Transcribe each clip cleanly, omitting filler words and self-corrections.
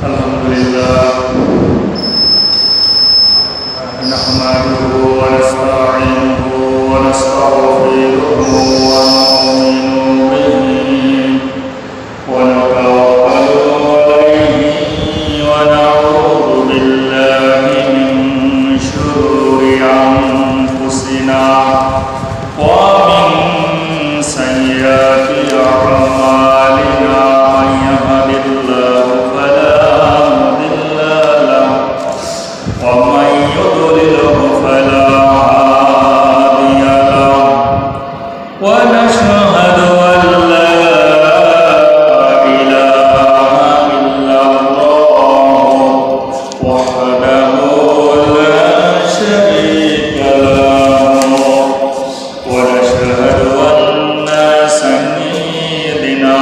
আলহামদুলিল্লাহ নাহমাদুহু ওয়া নাস্তাঈনুহু ওয়া নাস্তাগফিরুহু ওয়া নু'মিনু বিহি ওয়া নাতাওয়াক্কালু আলাইহি ওয়া না'উযু বিল্লাহি মিন শুরুরি আনফুসিনা ওয়া মিন সাইয়্যাতি আ'মালিনা মান yahdihillahu fala mudilla lahu wa man yudlilhu fala hadiya lahu wa nashhadu an la ilaha illallah wahdahu la sharika lahu wa nashhadu anna sayyidina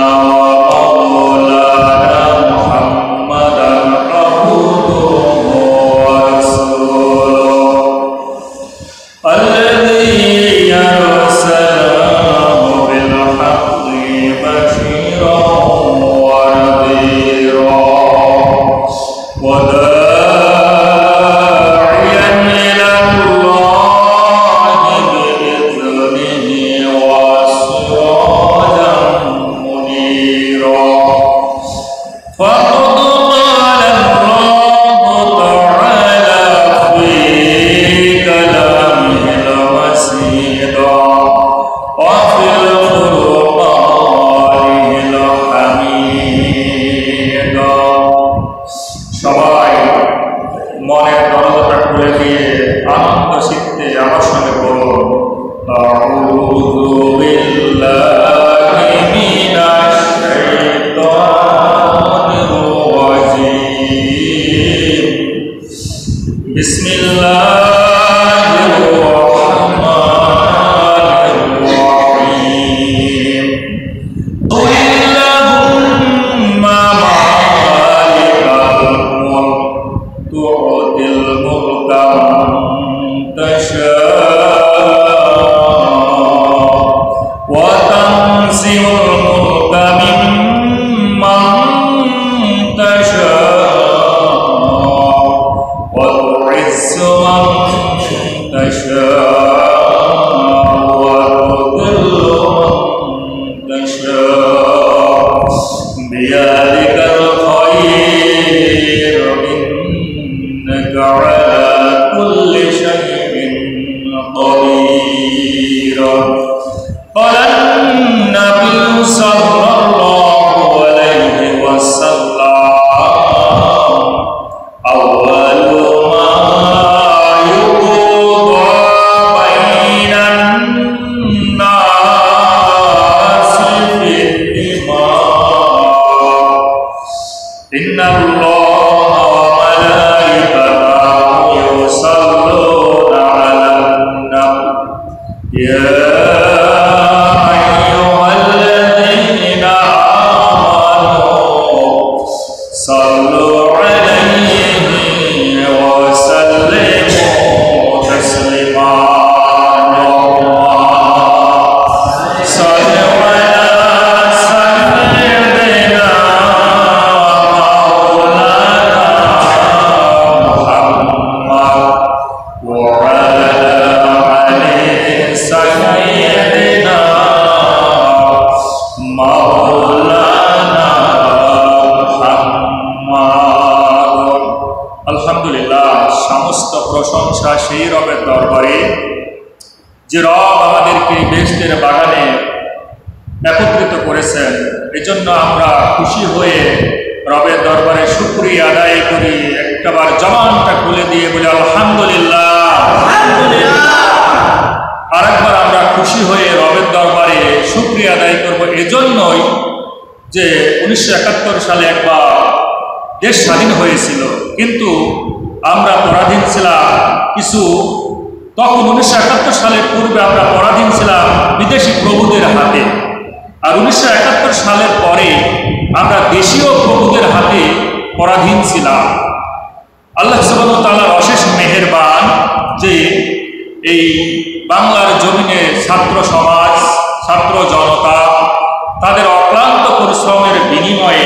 যে রব আমাদেরকে বেহেশতের বাগানে একত্রিত করেছেন, এজন্য আমরা খুশি হয়ে রবের দরবারে শুকরিয়া আদায় করি। একবার জবানটা খুলে দিয়ে বলি আলহামদুলিল্লাহ। আরেকবার আমরা খুশি হয়ে রবের দরবারে শুকরিয়া আদায় করব এজন্যই যে 1971 সালে একবার দেশ স্বাধীন হয়েছিল, কিন্তু আমরা পরাধীন ছিলাম কিছু। তখন 1971 সালের পূর্বে আমরা পরাধীন ছিলাম বিদেশি প্রভুদের হাতে, আর 1971 সালের পরে আমরা দেশীয় প্রভুদের হাতে পরাধীন ছিলাম। আল্লাহ সুবহানাহু ওয়া তাআলার অশেষ মেহেরবান যে এই বাংলার জমিনে ছাত্র সমাজ, ছাত্র জনতা তাদের অক্লান্ত পরিশ্রমের বিনিময়ে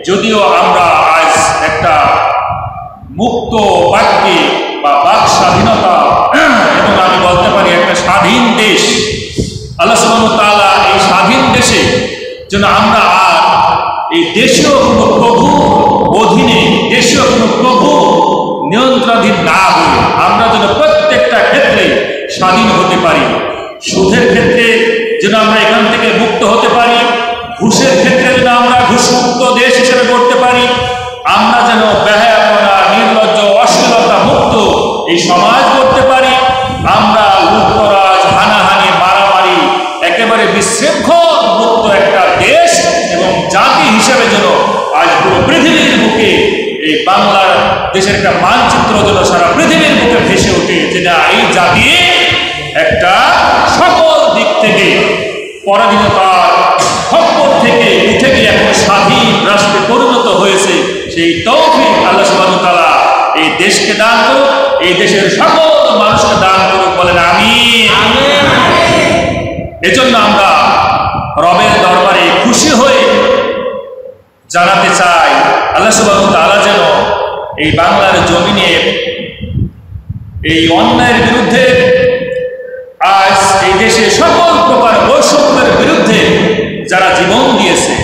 যদিও আমরা আজ মুক্ত বাক্যে বা বাক স্বাধীনতা এবং আমি বলতে পারি একটা স্বাধীন দেশ। আল্লাহ সুবহানাহু ওয়া তাআলা এই স্বাধীন দেশে যেন আমরা আর এই দেশীয় কোনো প্রভু অধীনে, দেশীয় কোনো প্রভু নিয়ন্ত্রণাধীন না হয়ে আমরা যেন প্রত্যেকটা ক্ষেত্রে স্বাধীন হতে পারি। সুদের ক্ষেত্রে যেন আমরা এখান থেকে মুক্ত হতে পারি, ঘুষের ক্ষেত্রে যেন আমরা ঘুষমুক্ত দেশ হিসেবে করতে পারি, আমরা যেন বেহায়াপনা, নির্লজ্জ, অশ্লীলতা মুক্ত এই সমাজ করতে পারি, আমরা লুটতরাজ, হানাহানি, মারামারি, একেবারে বিশৃঙ্খল মুক্ত একটা দেশ এবং জাতি হিসেবে যেন আজ পুরো পৃথিবীর বুকে এই বাংলার দেশের একটা মানচিত্র যেন সারা পৃথিবীর বুকে ভেসে ওঠে, যে না এই জাতি একটা সকল দিক থেকে পরাধীনতার খপ্পর থেকে উঠে গিয়ে এখন স্বাধীন রাষ্ট্রে পরিণত হয়েছে। সেই তৌফিক আল্লাহ সুবহানাহু ওয়া তাআলা এই দেশকে দান করুক, এই দেশের সকল মানুষকে দান করুক, বলেন আমিন। এজন্য আমরা রবের দরবারে খুশি হয়ে জানাতে চাই আল্লাহ সুবহানাহু ওয়া তাআলা যেন এই বাংলার জমিনে এই অন্যায়ের বিরুদ্ধে, আজ এই দেশে সকল প্রকার বৈষম্যের বিরুদ্ধে যারা জীবন দিয়েছে,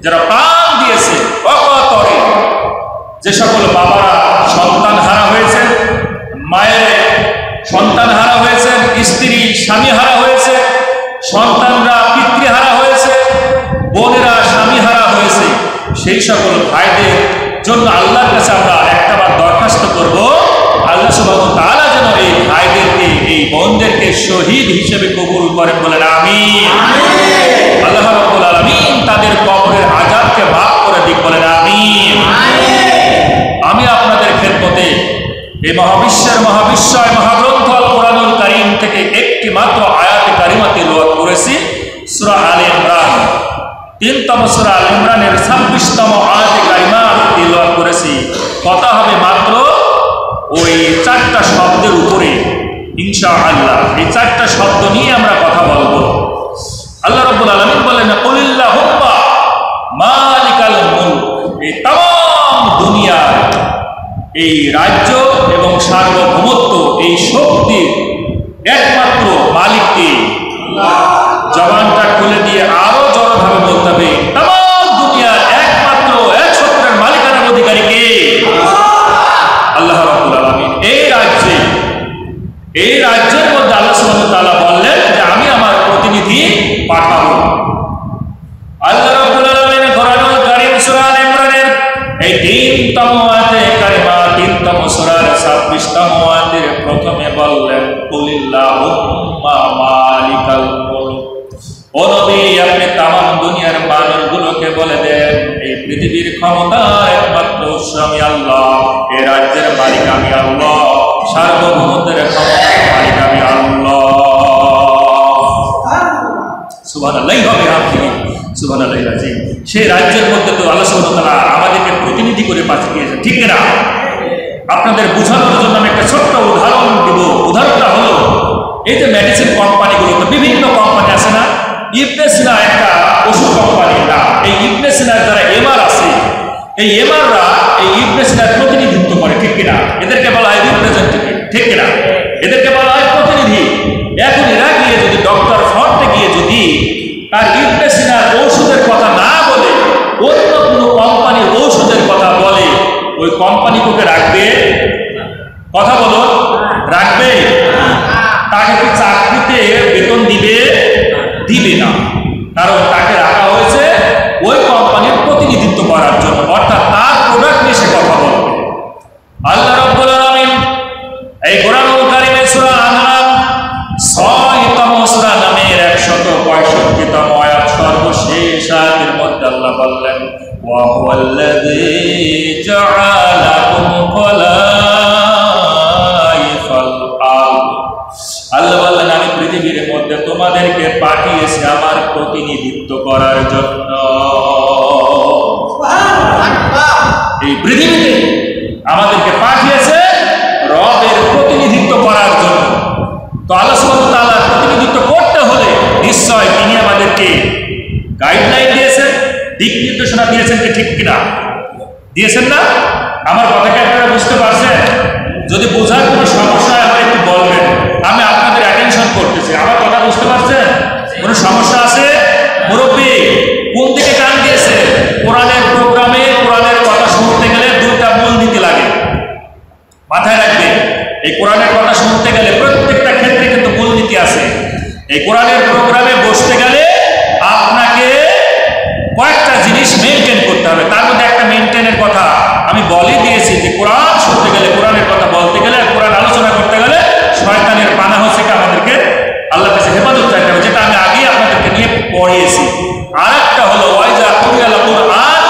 যারা প্রাণ দিয়েছে, অকাতরে যে সকল বাবারা সন্তান হারা হয়েছেন, মায়ের সন্তান হারা হয়েছেন, স্ত্রী স্বামী হারা হয়েছে, সন্তানরা পিতৃহারা হয়েছে, বোনেরা স্বামী হারা হয়েছে, সেই সকল ভাইদের জন্য আল্লাহর কাছে আমরা একটাবার দরখাস্ত করব, আল্লাহ সুবহানাহু ওয়া তাআলা যেন এই ভাইদেরকে, এই বোনদেরকে শহীদ হিসেবে কবুল করেন, বলেন আমিন। আল্লাহ রাব্বুল আলামিন তাদের কবরের আযাবকে মাফ করে দিক, বলেন আমিন। আমি আপনাদের খেদমতে এই মহাবিশ্বের মহাবিশ্বয় মহাগ্রন্থ আল কোরআনুল কারীম থেকে একটি মাত্র আয়াতে কারিমা তিলাওয়াত করেছি, সূরা আলে ইমরান 3তম সূরা আলে ইমরানের 26তম আয়াতে কারিমা তিলাওয়াত করেছি। কথা হবে মাত্র ওই 4টা শব্দের উপরে ইনশাআল্লাহ। এই 4টা শব্দ নিয়ে আমরা কথা বলবো। আল্লাহ রাব্বুল আলামিন বলেন, কুলিল্লাহুম্মা মালিকাল মুলক, এই तमाम দুনিয়ার এই রাজ্য এবং সার্বভৌমত্ব, এই শক্তির একমাত্র মালিককে। জবানটা খুলে দিয়ে আরো জোরভাবে বলতে হবে, तमाम দুনিয়ার একমাত্র এক সত্তার মালিকানার অধিকারী কে? আল্লাহ রাব্বুল আলামিন। এই রাজ্যের মধ্যে আল্লাহ সুবহানাহু ওয়া তাআলা বললেন যে আমি আমার প্রতিনিধি পাঠাবো। আল্লাহ রাব্বুল আলামিন কোরআনুল কারীম সূরা আলে ইমরানের এই 3তম আয়াতে কারিমা 3তম সূরার 26তম আয়াতের প্রথমে বললেন, কুলিল্লাহুম্মা মালিকাল মুলক। ও নবী, আপনি तमाम দুনিয়ার মানুষগুলোকে বলে দেন, এই পৃথিবীর ক্ষমতার একমাত্র স্বামী আল্লাহ, এই রাজ্যের মালিক আমি আল্লাহ, সার্বভৌমত্বের ক্ষমতার মালিক আমি আল্লাহ। সুবহানাল্লাহি ওয়া বিহামদিহি, সুবহানাল্লাহিল আযীম। সেই রাজ্যের মধ্যে তো আল্লাহ সুবহানাহু ওয়া তাআলা আমাদেরকে প্রতিনিধি করে পাঠিয়েছেন, ঠিক না? আপনাদের বোঝানোর জন্য আমি একটা ছোট্ট উদাহরণ দিব। উদাহরণটা হলো, এই যে মেডিসিন কোম্পানিগুলো, তো বিভিন্ন কোম্পানি আছে না? ইবনে সিনা একটা ওষুধ কোম্পানি না, এই ইবনে সিনার যারা এমআর আছে, এই এমআররা এই ইবনে সিনার প্রতিনিধিত্ব করে, ঠিক কিনা? এদেরকে বলা হয় রিপ্রেজেন্টেটিভ, ঠিক কিনা? এদেরকে বলা হয় প্রতিনিধি। এখন এরা গিয়ে যদি ডক্টর ফন্টে গিয়ে যদি তার ইবনে সিনার ঔষধের কথা না বলে অন্য কোনো কোম্পানির ঔষধের কথা বলে, ওই কোম্পানিকে রাখবে? কথা বলো, রাখবে? তাকে কি চাকরিতে বেতন দিবে? দিবে না। কারণ তাকে রাখা হয়েছে ওই কোম্পানির প্রতিনিধিত্ব করার জন্য, অর্থাৎ তার প্রোডাক্ট নিয়ে সে কথা বলবে। আল্লাহ রাব্বুল আলামিন এই কোরআনুল কারীমের সূরা আনআম 6তম সূরা নামের 165তম আয়াত সর্বশেষ আয়াতের মধ্যে আল্লাহ বললেন, ওয়া হুয়াল্লাযী জাআলাকুম খলাইফাল আরদ। আল্লাহ বললেন, আমি পৃথিবীর মধ্যে তোমাদেরকে পাঠিয়েছি আমার প্রতিনিধিত্ব করার জন্য। এই পৃথিবীতে আমাদেরকে পাঠিয়েছে রবের প্রতিনিধিত্ব করার জন্য। তো আল্লাহ সুবহানাহু ওয়া তাআলার প্রতিনিধিত্ব করতে হলে নিশ্চয় তিনি আমাদেরকে গাইডলাইন দিয়েছেন, দিক নির্দেশনা দিয়েছেন, কি ঠিক কিনা? দিয়েছেন না? আমার কথাকে আপনারা বুঝতে পারছেন? যদি বোঝার কোনো সমস্যা হয় আমার একটু বলবেন, আমি আপনাদের অ্যাটেনশন করতেছি। আমার কথা বুঝতে পারছেন? কোনো সমস্যা আছে? মুরব্বী কোন দিকে টান দিয়েছে? কোরআনের প্রোগ্রামে কোরআনের কথা শুনতে গেলে দুইটা মূল নীতি লাগে, মাথায় রাখবে। এই কোরআনের কথা শুনতে গেলে প্রত্যেকটা ক্ষেত্রে কিন্তু মূল নীতি আছে। এই কোরআনের প্রোগ্রামে বসতে গেলে আপনাকে কয়েকটা জিনিস মেনটেন করতে হবে। তার মধ্যে একটা মেনটেনের কথা আমি বলে দিয়েছি যে কোরআন শুনতে গেলে, কোরআনের কথা বলতে গেলে, কোরআন আলোচনা করতে গেলে শয়তানের পানাহ থেকে আমাদেরকে আল্লাহর কাছে হেফাজত চাইতে হবে, যেটা আমি আগেই আপনাদেরকে নিয়ে পড়িয়েছি। আর একটা হলো ওয়াইজা কুরিয়াল কুরআন,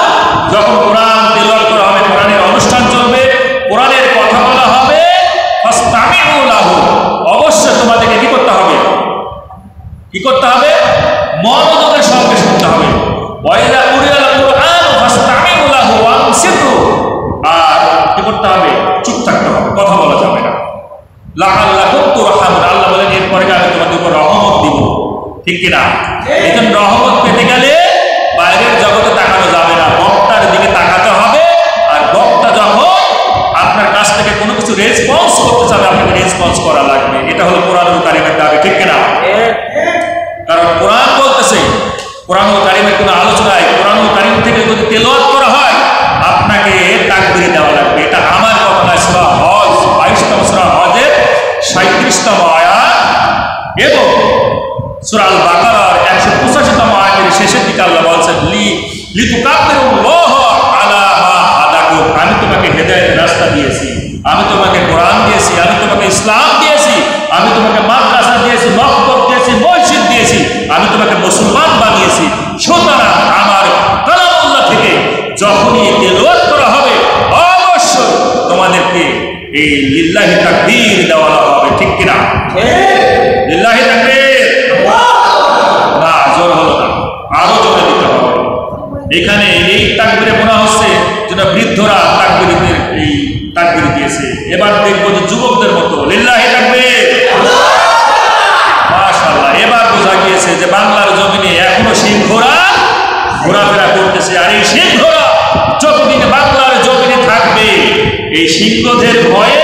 যখন কোরআন তেলাওয়াত করা হবে, কোরআনের অনুষ্ঠান চলবে, কোরআনের কথা বলা হবে, ফাসতামিউ লাহু, অবশ্যই তোমাদেরকে কি করতে হবে? কি করতে হবে? মনোযোগের সঙ্গে শুনতে হবে। ওয়াইজা কুরিয়াল কুরআন ফাসতামিউ লাহু ওয়ানসিতু, আর কি করতে হবে? চুপ থাকতে হবে, কথা বলা যাবে না। লাআল্লাকুম তুরহামুন, আল্লাহ বলেন এরপরে আমি তোমাদের উপর রহমত দিব, ঠিক কিনা? এই জন্য রহমত পেতে গেলে বাইরের জগতে তাকানো যাবে না, বক্তার দিকে তাকাতে হবে। আর বক্তা যখন আপনার কাছ থেকে কোনো কিছু রেসপন্স করতে চাবে, আপনাকে রেসপন্স করা লাগবে। এটা হলো কোরআনুল কারীমের দাবি, ঠিক কিনা? কারণ কোরআন বলতেছে, কোরআনুল কারীমের কোনো আলোচনায় কোরআনুল কারীম থেকে যদি তেলাওয়াত করা হয়, আপনাকে তাকবীর দেওয়া লাগবে। এটা আমার কথা নয়, সূরা হজ 22তম সূরা হজের 37তম আয়াত এবং সূরা আল বাকারার 185তম আয়াতের শেষের দিকে আল্লাহ বলছেন, লিতুকাব্বিরুল্লাহ আলা মা হাদাকুম, আমি তোমাকে হেদায়েতের রাস্তা দিয়েছি, আমি তোমাকে কোরআন দিয়েছি, আমি তোমাকে ইসলাম দিয়েছি, আমি তোমাকে মাদ্রাসা দিয়েছি, মক্তব দিয়েছি, মসজিদ দিয়েছি, আমি তোমাকে মুসলমান বানিয়েছি। সুতরাং আমার কালামুল্লাহ থেকে যখনই তেলাওয়াত করা হবে, অবশ্যই তোমাদেরকে এই লিল্লাহি তাকবীর দেওয়া হবে, ঠিক কিনা? লিল্লাহি তাকবীর, না জোর হলো না, আরো জোরে দিতে হবে। এখানে এই তাকবীরে মনে হচ্ছে যেন বৃদ্ধরা তাকবীরের এই তাকবীর দিয়েছে। এবার দেখবো যে যুবকদের মতো লিল্লাহি তাকবীর, মাশাআল্লাহ। এবার বোঝা গিয়েছে যে বাংলার জমিনে এখনো সিংহরা ঘোরাফেরা করতেছে, আর এই সিংহরা যতদিন বাংলার জমিনে থাকবে, এই সিংহদের ভয়ে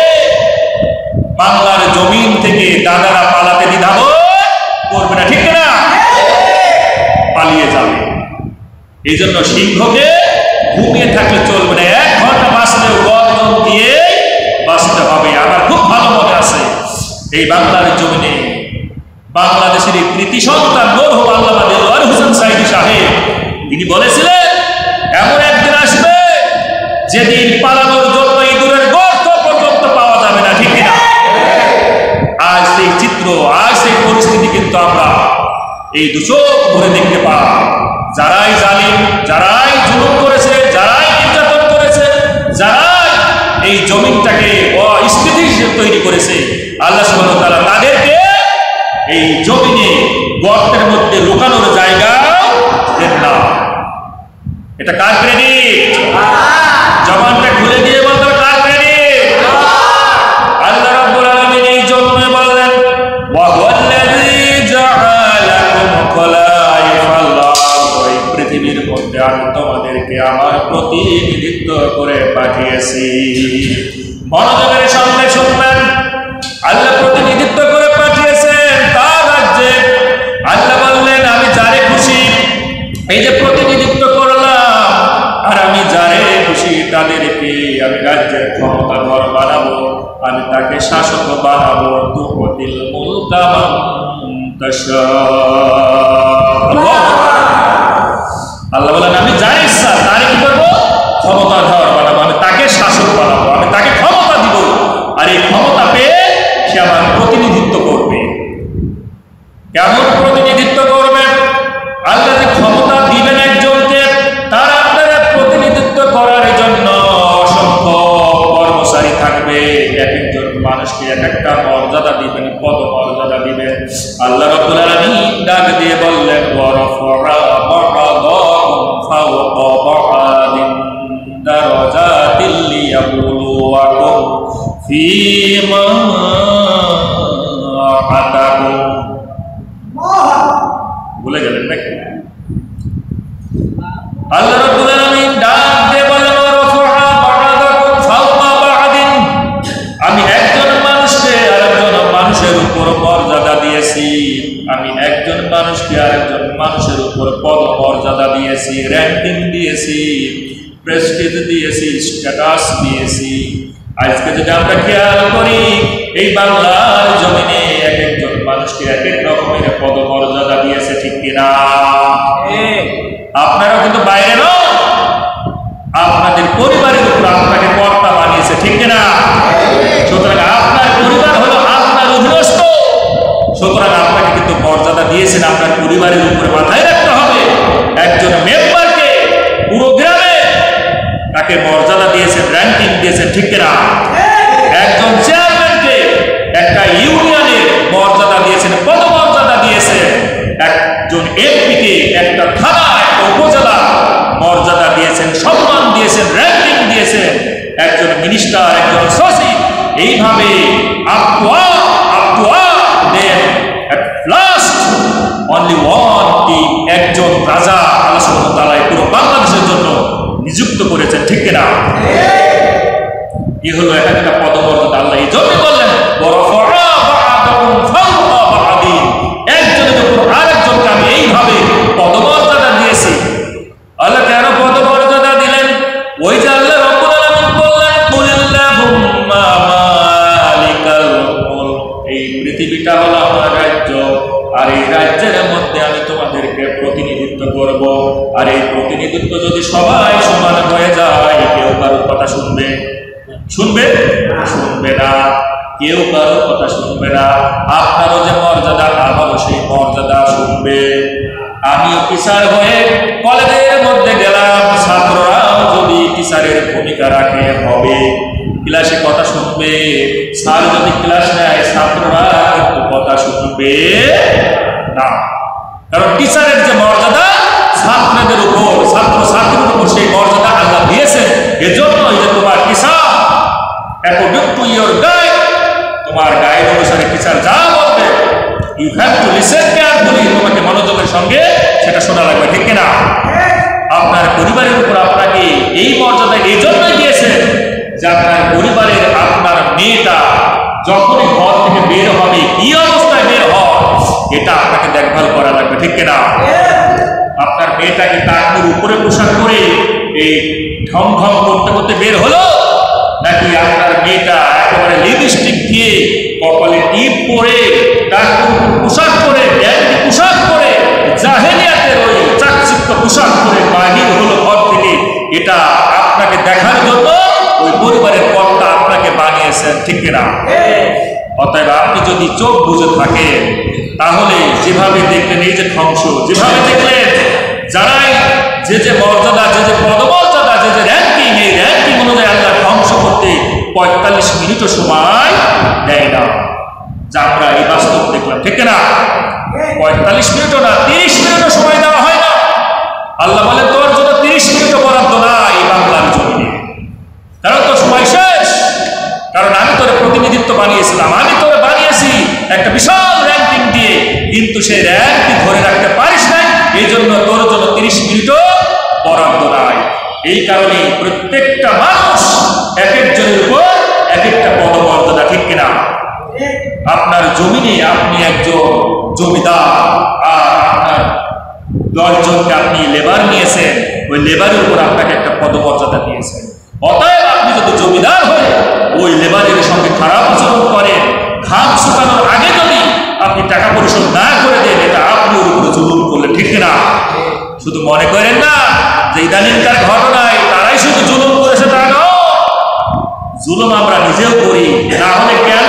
বাংলার জমিন থেকে দাদারা পালাতে দ্বিধাবোধ করবে না, ঠিক না? পালিয়ে যাবে। এই জন্য সিংহকে ঘুমিয়ে থাকলে চলবে না, 1 ঘন্টা বাঁচলেও গর্জন দিয়ে বাঁচতে হবে। আমার খুব ভালো মনে আছে এই বাংলার জমিনে বাংলাদেশের এই কৃতি সন্তান মরহুম আল্লামা দেলোয়ার হোসেন সাইদি সাহেব, তিনি বলেছিলেন এমন একদিন আসবে যেদিন পালানোর জন্য ইঁদুরের গর্ত পর্যন্ত পাওয়া যাবে না, ঠিক কিনা? আজ সেই চিত্র, আজ সেই পরিস্থিতি কিন্তু আমরা এই দুচোখ ভরে দেখতে পাই। যারাই জালিম, যারাই জুলুম করেছে, যারাই নির্যাতন করেছে, যারাই এই জমিনটাকে অস্থিতিশীল তৈরি করেছে, আল্লাহ সুবহানাহু ওয়া তাআলা তাদেরকে এই জমিনে গর্তের মধ্যে লুকানোর জায়গা দেন না। এটা কার ক্রেডিট? জবানটা খুলে দিয়ে বলতে হবে কার ক্রেডিট? আল্লাহ রাব্বুল আলামিন এই জন্য বললেন, ওয়া হুয়াল্লাযী জাআলাকুম খলাইফাল আরদ, এই পৃথিবীর মধ্যে আমি তোমাদেরকে আমার প্রতিনিধিত্ব করে পাঠিয়েছি। মনোযোগের সঙ্গে শুনবেন, আল্লাহ প্রতিনিধিত্ব করে পাঠিয়েছেন তার রাজ্যে। আল্লাহ বললেন আমি যারে খুশি এই যে প্রতিনিধিত্ব করলাম, আর আমি যারে খুশি তাদেরকে আমি রাজ্যের ক্ষমতাধর বানাবো, আমি তাকে শাসক বানাবো। তুতিল মুলকা মান তাশা, আল্লাহ বলেন আমি যার ইচ্ছা তারে কি করবো? ক্ষমতাধর বানাবো, আমি তাকে শাসক বানাবো, আমি তাকে ক্ষমতা দিব। আর এই ক্ষমতা পেয়ে সে আমার প্রতিনিধিত্ব করবে। কেমন প্রতিনিধিত্ব করবে? আল্লাহ যে ক্ষমতা দিবেন একজনকে, তার আপনারা প্রতিনিধিত্ব করার জন্য অসংখ্য কর্মচারী থাকবে। এক একজন মানুষকে এক একটা মর্যাদা দিবেন, পদ মর্যাদা দিবেন। আল্লাহ রাব্বুল আলামিন ডাক দিয়ে বললেন, ওয়া রাফা বা'দাকুম ফাওকা বা'দিন দারাজাতিল লিয়াবলুয়াকুম ফীমা আতাকুম। ভুলে গেলেন নাকি? আল্লাহ রাব্বুল আলামিন ডাক দিয়ে বলেন, ওয়া রাফা বা'দাকুম দিয়েছি, প্রেস্টিজ দিয়েছি, স্ট্যাটাস দিয়েছি। আজকে যদি আমরা খেয়াল করি, এই বাংলার জমিনে এক একজন মানুষকে এক এক রকমের পদমর্যাদা দিয়েছে, ঠিক কিনা? আপনারা কিন্তু বাইরে নন, আপনাদের পরিবারের উপর আপনাকে কর্তা বানিয়েছে, ঠিক কিনা? সুতরাং আপনার পরিবার হলো আপনার অধীনস্থ, সুতরাং আপনাকে কিন্তু মর্যাদা দিয়েছেন আপনার পরিবারের উপরে। মাথায় রাখতে হবে, একজন মেম্বারকে পুরো গ্রামে তাকে মর্যাদা দিয়েছেন, র্যাঙ্কিং দিয়েছেন, ঠিক কিনা? একজন চেয়ারম্যানকে একটা ইউনিয়নের মর্যাদা দিয়েছেন, পদমর্যাদা দিয়েছেন। একজন এমপিকে একটা থানা, একটা উপজেলা মর্যাদা দিয়েছেন, সম্মান দিয়েছেন, র্যাঙ্কিং দিয়েছেন। একজন মিনিস্টার, একজন সচিব, এইভাবে একজন রাজা আল্লাহ সুবহানাহু ওয়া তাআলা পুরো বাংলাদেশের জন্য নিযুক্ত করেছেন, ঠিক কিনা? এই হলো একটা পদমর্যাদা। আল্লাহ এই জন্য বললেন, একজনের উপর আরেকজনকে আমি এইভাবে পদমর্যাদা দিয়েছি। আল্লাহ কেন পদমর্যাদা দিলেন? ওই যে আল্লাহ রাব্বুল আলামিন বললেন, কুলিল্লাহুম্মা মালিকাল মুলক, এই পৃথিবীটা হলো আমার রাজ্য, আর এই রাজ্যের মধ্যে আমি তোমাদেরকে প্রতিনিধিত্ব করব। আর এই প্রতিনিধিত্ব যদি সবাই সমান হয়ে যায়, কেউ কারোর কথা শুনবে? শুনবে না। কেউ কারোর কথা শুনবে না। আপনারও যে মর্যাদা, আমারও সেই মর্যাদা শুনবে। আমিও টিচার হয়ে কলেজের মধ্যে গেলাম, ছাত্ররাও যদি টিচারের ভূমিকা রাখে হবে, ক্লাসে কথা শুনবে। স্যার যদি ক্লাস নেয়, ছাত্ররা কিন্তু কথা শুনবে না। কারণ টিচারের যে মর্যাদা ছাত্রদের উপর, ছাত্র ছাত্রীদের উপর সেই মর্যাদা আল্লাহ দিয়েছেন। এজন্য এই যে তোমার teacher according to your guide, তোমার গাইড অনুসারে টিচার যা বলবে, you have to listen carefully, তোমাকে মনোযোগের সঙ্গে সেটা শোনা লাগবে, ঠিক কিনা? আপনার পরিবারের উপর আপনাকে এই মর্যাদা এই জন্যই দিয়েছে যে আপনার পরিবারের আপনার মেয়েটা যখনই ঘর থেকে বের হবে, কি অবস্থায় বের হয়, এটা আপনাকে দেখভাল করা লাগবে, ঠিক কিনা? আপনার মেয়েটাকে টাকুর উপরে পোশাক করে এই ঢং ঢং করতে করতে বের হলো, নাকি আপনার মেয়েটা একেবারে লিপস্টিক দিয়ে কপালে টিপ পরে টাকুর পোশাক পরে ব্যান্ডি পোশাক পরে জাহেলিয়াতের ওই চাকচিক্য পোশাক পরে বাহির হলো ঘর থেকে, এটা আপনাকে দেখার জন্য ওই পরিবারের কর্তা আপনাকে বানিয়েছেন, ঠিক কিনা? অতএব আপনি যদি চোখ বুঝে থাকেন, তাহলে যেভাবে দেখলেন এই যে ধ্বংস, যেভাবে দেখলেন যারাই যে মর্যাদা, যে পদমর্যাদা, যে র্যাঙ্কিং, এই র্যাঙ্কিং অনুযায়ী আল্লাহ ধ্বংস করতে 45 মিনিটও সময় দেয় না। যা আমরা এই বাস্তব দেখলাম, ঠিক না? 45 মিনিটও না, 30 মিনিটও সময় দেওয়া হয় না। আল্লাহ বলে, তোর জন্য 30 মিনিটও বরাদ্দ না এই বাংলার জমিনে, কারণ তোর সময় শেষ। কারণ আমি তোর প্রতিনিধিত্ব বানিয়েছিলাম, আমি তোর বানিয়েছি একটা বিশাল র্যাঙ্কিং দিয়ে, কিন্তু সেই র্যাঙ্কিং ধরে রাখতে পারিস নাই, এই জন্য তোর জন্য 30 মিনিটও বরাদ্দ নাই। এই কারণে প্রত্যেকটা মানুষ এক একজনের উপর এক একটা পদমর্যাদা, ঠিক কিনা? আপনার জমিনে আপনি একজন জমিদার, আর আপনার 10 জনকে আপনি লেবার নিয়েছেন, ওই লেবারের উপর আপনাকে একটা পদমর্যাদা দিয়েছেন। অতএব আপনি যদি জমিদার হয়ে ওই লেবারের সঙ্গে খারাপ আচরণ করেন, ঘাম শুকানোর আগে যদি আপনি টাকা পরিশোধ না করে দেন, এটা আপনি ওর উপরে জুলুম করলেন, ঠিক কিনা? শুধু মনে করেন না যে ইদানিংকার ঘটনায় তারাই শুধু জুলুম করেছে, তা নয়। জুলুম আমরা নিজেও করি, না হলে কেন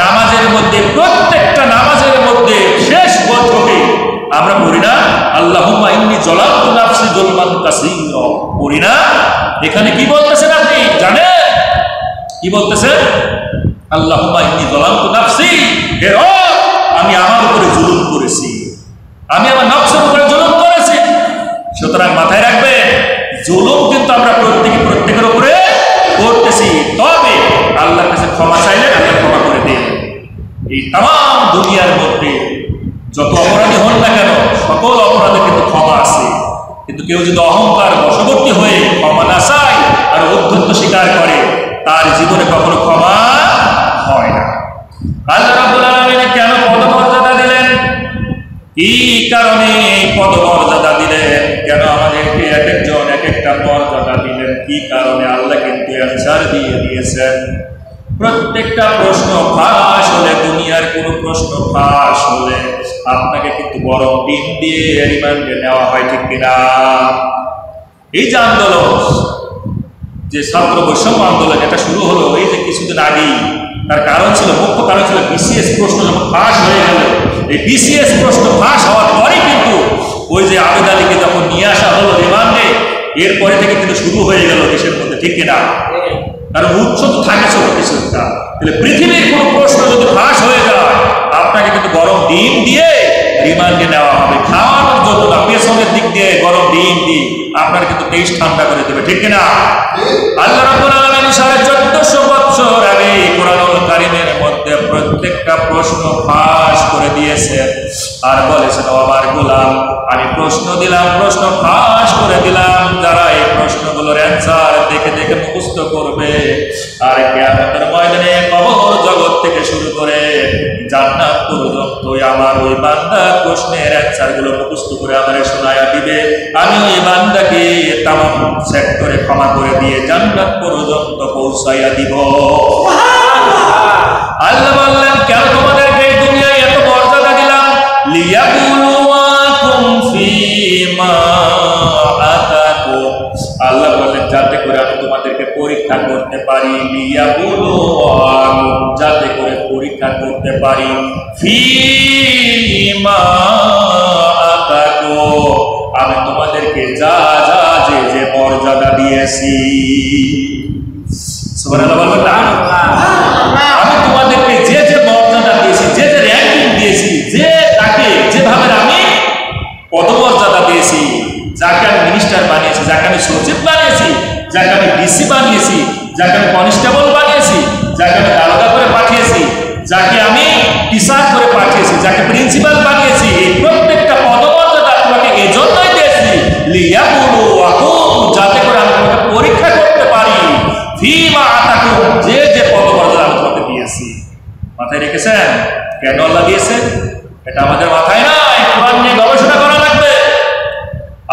নামাজের মধ্যে, প্রত্যেকটা নামাজের মধ্যে শেষ বৈঠকে আমরা পড়ি না, আল্লাহুম্মা ইন্নী যালামতু নাফসি যুলমান কাসীরা, পড়ি না? এখানে কি বলতেছেন আপনি জানেন? কি বলতেছেন? আল্লাহুম্মা ইন্নী যালামতু নাফসি, হে রব, আমি আমার উপরে জুলুম করেছি, আমি আমার নফসের উপরে জুলুম করেছি। সুতরাং মাথায় রাখবেন, জুলুম কিন্তু আমরা প্রত্যেকের উপরে করতেছি, তবে আল্লাহর কাছে ক্ষমা চাইলে আল্লাহ ক্ষমা করে দেন। এই তাম দুনিয়ার মধ্যে যত অপরাধী হন না কেন, সকল অপরাধে কিন্তু ক্ষমা আছে, কিন্তু কেউ যদি অহংকার বশবর্তী হয়ে ক্ষমা না চায় আর অধ্যত্ত স্বীকার করে, তার জীবনে কখনো ক্ষমা হয় না। আল্লাহ রাব্বুল আলামিন কেন পদমর্যাদা দিলেন? কি কারণে পদমর্যাদা দিলেন? কেন আমাদেরকে এক একজন এক এক কিন্তু অ্যান্সার দিয়ে দিয়েছেন। প্রত্যেকটা প্রশ্ন ফাঁস হলে, দুনিয়ার কোনো প্রশ্ন ফাঁস হলে আপনাকে কিন্তু গরম ডিম দিয়ে রিমান্ডে নেওয়া হয়, ঠিক কিনা? এই যে আন্দোলন, যে ছাত্র বৈষম্য আন্দোলন, এটা শুরু হলো এই যে কিছুদিন আগেই, তার কারণ ছিল, মুখ্য কারণ ছিল বিসিএস প্রশ্ন যখন ফাঁস হয়ে গেল। এই বিসিএস প্রশ্ন ফাঁস হওয়ার পরে কিন্তু ওই যে আবেদ আলীকে যখন নিয়ে আসা হলো রিমান্ডে, এরপরে থেকে কিন্তু শুরু হয়ে গেল দেশের মধ্যে, ঠিক কিনা? কারণ উৎস তো থাকে ছোট কিছুটা। তাহলে পৃথিবীর কোনো প্রশ্ন যদি ফাঁস হয়ে যায়, আপনাকে কিন্তু গরম ডিম দিয়ে রিমান্ডে নেওয়া হবে, খাওয়ানোর জন্য না, পেছনের দিক দিয়ে গরম ডিম দিয়ে আপনার কিন্তু টেস্ট ঠান্ডা করে দেবে, ঠিক কিনা? আল্লাহ রাব্বুল আলামিন 1450 বছর আগে কোরআনুল কারীমের মধ্যে প্রত্যেকটা প্রশ্ন ফাঁস করে দিয়েছে আর বলেছেন, ও আমার গোলাম, আমি প্রশ্ন দিলাম, প্রশ্ন ফাঁস করে দিলাম, যারা এই প্রশ্নগুলোর অ্যান্সার দেখে দেখে মুখস্থ করবে আর কিয়ামতের ময়দানে কবর জগৎ থেকে শুরু করে জান্নাত পর্যন্ত আমার ওই বান্দা প্রশ্নের অ্যান্সারগুলো মুখস্থ করে আমারে শোনায়া দিবে, আমি ওই বান্দাকে তামাম সেক্টরে ক্ষমা করে দিয়ে জান্নাত পর্যন্ত পৌঁছাইয়া দিব। আল্লাহ বললেন, কেন তোমাদেরকে এই দুনিয়ায় এত মর্যাদা দিলাম? লিয়াবলুয়াকুম ফীমা আতাকুম, আল্লাহ বললেন যাতে করে আমি তোমাদেরকে পরীক্ষা করতে পারি। লিয়াবলুয়াকুম, যাতে করে পরীক্ষা করতে পারি। ফীমা আতাকুম, আমি তোমাদেরকে যা যা যে যে মর্যাদা দিয়েছি। সুবহানাল্লাহ বলবেন না? আমি তোমাদেরকে যে যে মর্যাদা দিয়েছি, যে যে র্যাঙ্কিং দিয়েছি, যে তাকে যেভাবে আমি পদমর্যাদা দিয়েছি, যাকে আমি মিনিস্টার বানিয়েছি, যাকে আমি সচিব বানিয়েছি, যাকে আমি ডিসি বানিয়েছি, যাকে আমি কনস্টেবল বানিয়েছি, যাকে আমি আলাদা করে পাঠিয়েছি, যাকে আমি টিচার করে পাঠিয়েছি, যাকে প্রিন্সিপাল বানিয়েছি, এই প্রত্যেকটা পদমর্যাদা তোমাকে এজন্যই দিয়েছি, লিয়াবলুয়াকুম, যাতে করে আমি তোমাকে পরীক্ষা করতে পারি। ফীমা আতাকুম, যে যে পদমর্যাদা আমি তোমাকে দিয়েছি। মাথায় রেখেছেন কেন আল্লাহ দিয়েছেন? এটা আমাদের মাথায় নাই, কোরআন নিয়ে গবেষণা করা লাগবে।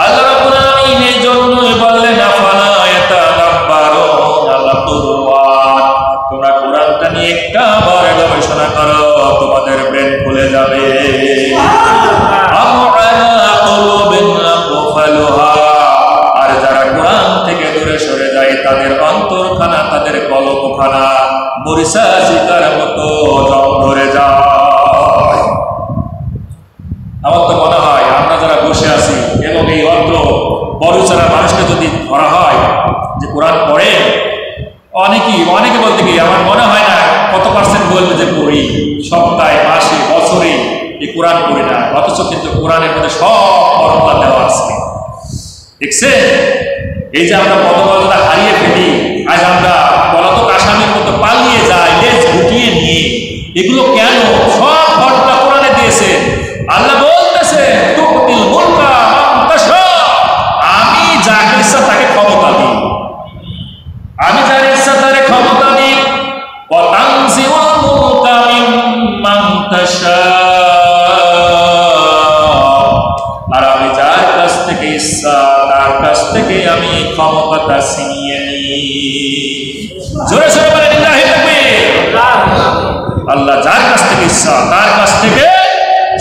আল্লাহ রাব্বুল আলামিন এই জন্যই বললেন, আফালা ইয়াতাদাব্বারুনা আল-কুরআন, তোমরা কোরআনটা নিয়ে একবার গবেষণা করো, তোমাদের ব্রেন খুলে যাবে। আম আলা কুলুবিন আকফালুহা, আর যারা কোরআন থেকে দূরে সরে যায় তাদের অন্তরখানা, তাদের কলবখানা মরিচা শিকার মতো জং ধরে যায়। আমার তো মনে হয় আমরা যারা বসে আছি এবং এই অল্প বড়চারা মানুষকে যদি ধরা হয় যে কোরআন পড়ে, অনেকে বলতে কি আমার মনে হয় না কত পার্সেন্ট বলবে যে পড়ি, সপ্তাহে, মাসে, বছরে এই কোরআন পড়ি না, অথচ কিন্তু কোরআনের মধ্যে সব ফর্মুলা দেওয়া আছে। দেখছে এই যে আমরা পদমর্যাদা হারিয়ে ফেলি, আজ আমরা পলাতক আসামির মতো পালিয়ে যাই লেজ গুটিয়ে নিয়ে, এগুলো কেন? সব ফর্মুলা কোরআনে দিয়েছে। আল্লাহ বলতেছে, তুতিল মুলকা মান তাশা, আমি যাকে ইচ্ছা তাকে ক্ষমতা দিই, আমি যার ইচ্ছা তারে ক্ষমতা দিই। ওয়া তানজিউল মুলকা মিম্মান তাশা, আর আমি যার কাছ থেকে ইচ্ছা তার কাছ থেকে আমি ক্ষমতাটা ছিনিয়ে নিই। জোরে জোরে বলেন লিল্লাহি তাকবীর। আল্লাহ যার কাছ থেকে ইচ্ছা তার কাছ থেকে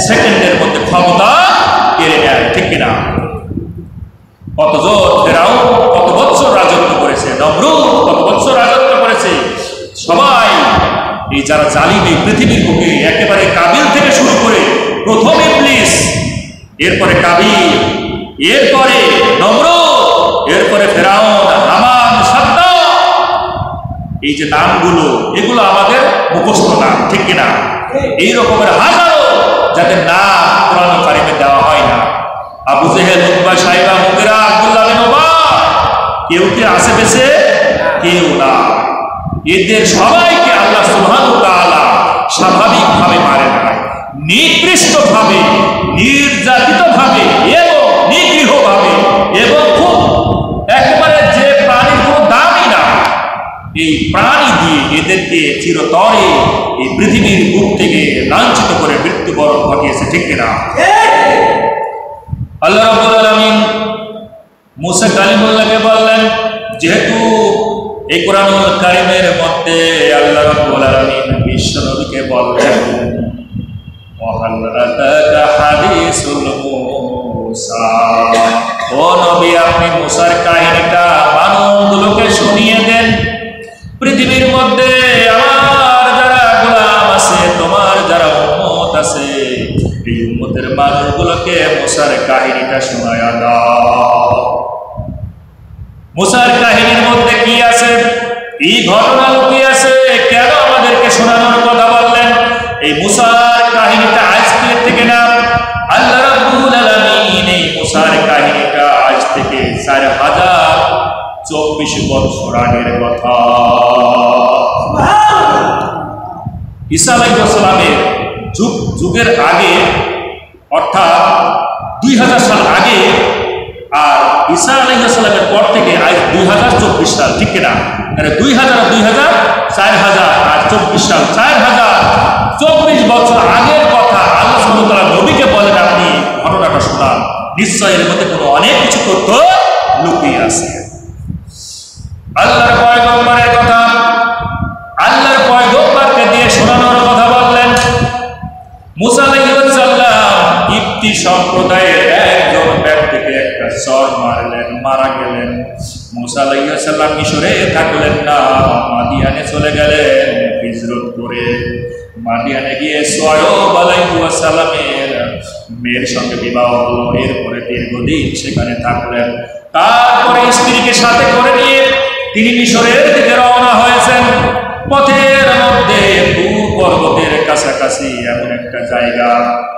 সেকেন্ডের মধ্যে ক্ষমতা কেড়ে নেয়, ঠিক কিনা? কত জোর ফেরাউন কত বছর রাজত্ব করেছে, নমরুদ কত বছর রাজত্ব করেছে, সবাই এই যারা জালিম এই পৃথিবীর বুকে, একেবারে কাবিল থেকে শুরু করে প্রথম ইবলিস, এরপরে কাবিল, এরপরে নমরুদ, এরপরে ফেরাউন, হামান, সাদ্দাত, এই যে নামগুলো, এগুলো আমাদের মুখস্থ নাম, ঠিক কিনা? এই রকমের হাজারো যাদের নাম কোরআন কারীমে দেওয়া হয় না। আবু জেহেল, উতবা, সাইবা, মুগিরা, আব্দুল্লাহ বিন উবাই, কেউ কি আছে বেঁচে? কেউ না। এদের সবাইকে আল্লাহ সুবহানাহু ওয়া তাআলা স্বাভাবিকভাবে মারে না, নিকৃষ্টভাবে, নির্যাতিতভাবে এবং নিগৃহভাবে, এবং খুব একেবারে যে প্রাণীর কোনো দামই না, এই প্রাণী দিয়ে এদেরকে চিরতরে এই পৃথিবীর বুক থেকে লাঞ্ছিত করে মৃত্যুবরণ ঘটিয়েছে, ঠিক কিনা? আল্লাহ রাব্বুল আলামিন মুসা কালিমুল্লাহকে বললেন, যেহেতু এই কোরআনুল কারীমের মধ্যে আল্লাহ রাব্বুল আলামিন বিশ্ব নবীকে বললেন, ওয়াহাল আতাকা হাদিসুল মুসা, ও নবী আপনি মুসার কাহিনীটা মানবগুলোকে শুনিয়ে দেন। পৃথিবীর মধ্যে আমার যারা গোলাম আছে, তোমার যারা উম্মত আছে, এই উম্মতের মানুষগুলোকে মুসার কাহিনীটা শোনায়া দাও। মুসার কাহিনীর মধ্যে কি আছে, এই ঘটনা লুকিয়ে আছে, কেন আমাদেরকে শোনানোর কথা বললেন? এই মুসার কাহিনীটা আজকের থেকে না, আল্লাহ রাব্বুল আলামিন এই মুসার কাহিনীটা আজ থেকে 4024 বছর আগের কথা। ঈসা আলাইহিস সালামের যুগের আগে, অর্থাৎ 2000 সাল আগে, আর ঈসা আলাইহিস সালামের পর থেকে আজ 2024 সাল, ঠিক কিনা? 2000 আর 2000 4000 আর 24 সাল, 4024 বছর আগের কথা আল্লাহ সুবহানাহু ওয়া তাআলা নবীকে বলেন আপনি ঘটনাটা শোনান। নিশ্চয় এর মধ্যে কোনো অনেক কিছু তথ্য লুকিয়ে আছে। আল্লাহর পয়গম্বরের কথা আল্লাহর পয়গম্বরকে দিয়ে শোনানোর কথা বললেন। মুসা আলাইহিস সালাম ইবতি সম্প্রদায়ের একজন ব্যক্তিকে একটা চর মারলেন, মারা গেলেন। মুসা আলাইহিস সালাম মিশরে থাকলেন না, মাদিয়ানে চলে গেলেন হিজরত করে। মাদিয়ানে গিয়ে শুআয়ব আলাইহিস সালামের মেয়ের সঙ্গে বিবাহ হলো। এরপরে দীর্ঘদিন সেখানে থাকলেন। তারপরে স্ত্রীকে সাথে করে নিয়ে তিনি মিশরের দিকে রওনা হয়েছেন। পথের মধ্যে দূর পর্বতের কাছাকাছি এমন একটা জায়গা,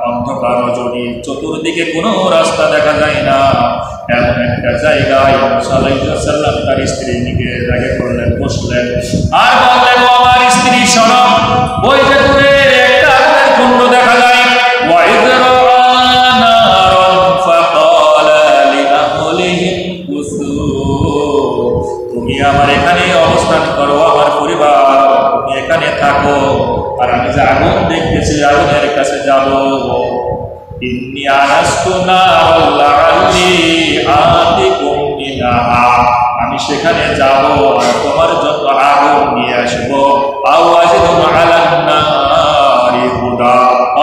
অন্ধকার রজনী, চতুর্দিকে কোনো রাস্তা দেখা যায় না, এমন একটা জায়গায় মুসা আলাইহিস সালাম তার স্ত্রীর দিকে জাগে করলেন, বসলেন আর বললেন, ও আমার স্ত্রী শোনো, ওই যে দূরে একটা আগুনের কুণ্ড দেখা যায়, তুমি আমার এখানে অবস্থান করো, আমার পরিবার তুমি এখানে থাকো, আর আমি যে আগুন দেখতেছি আগুনের কাছে যাব। আমি সেখানে যাব আর তোমার জন্য আগুন নিয়ে আসবো।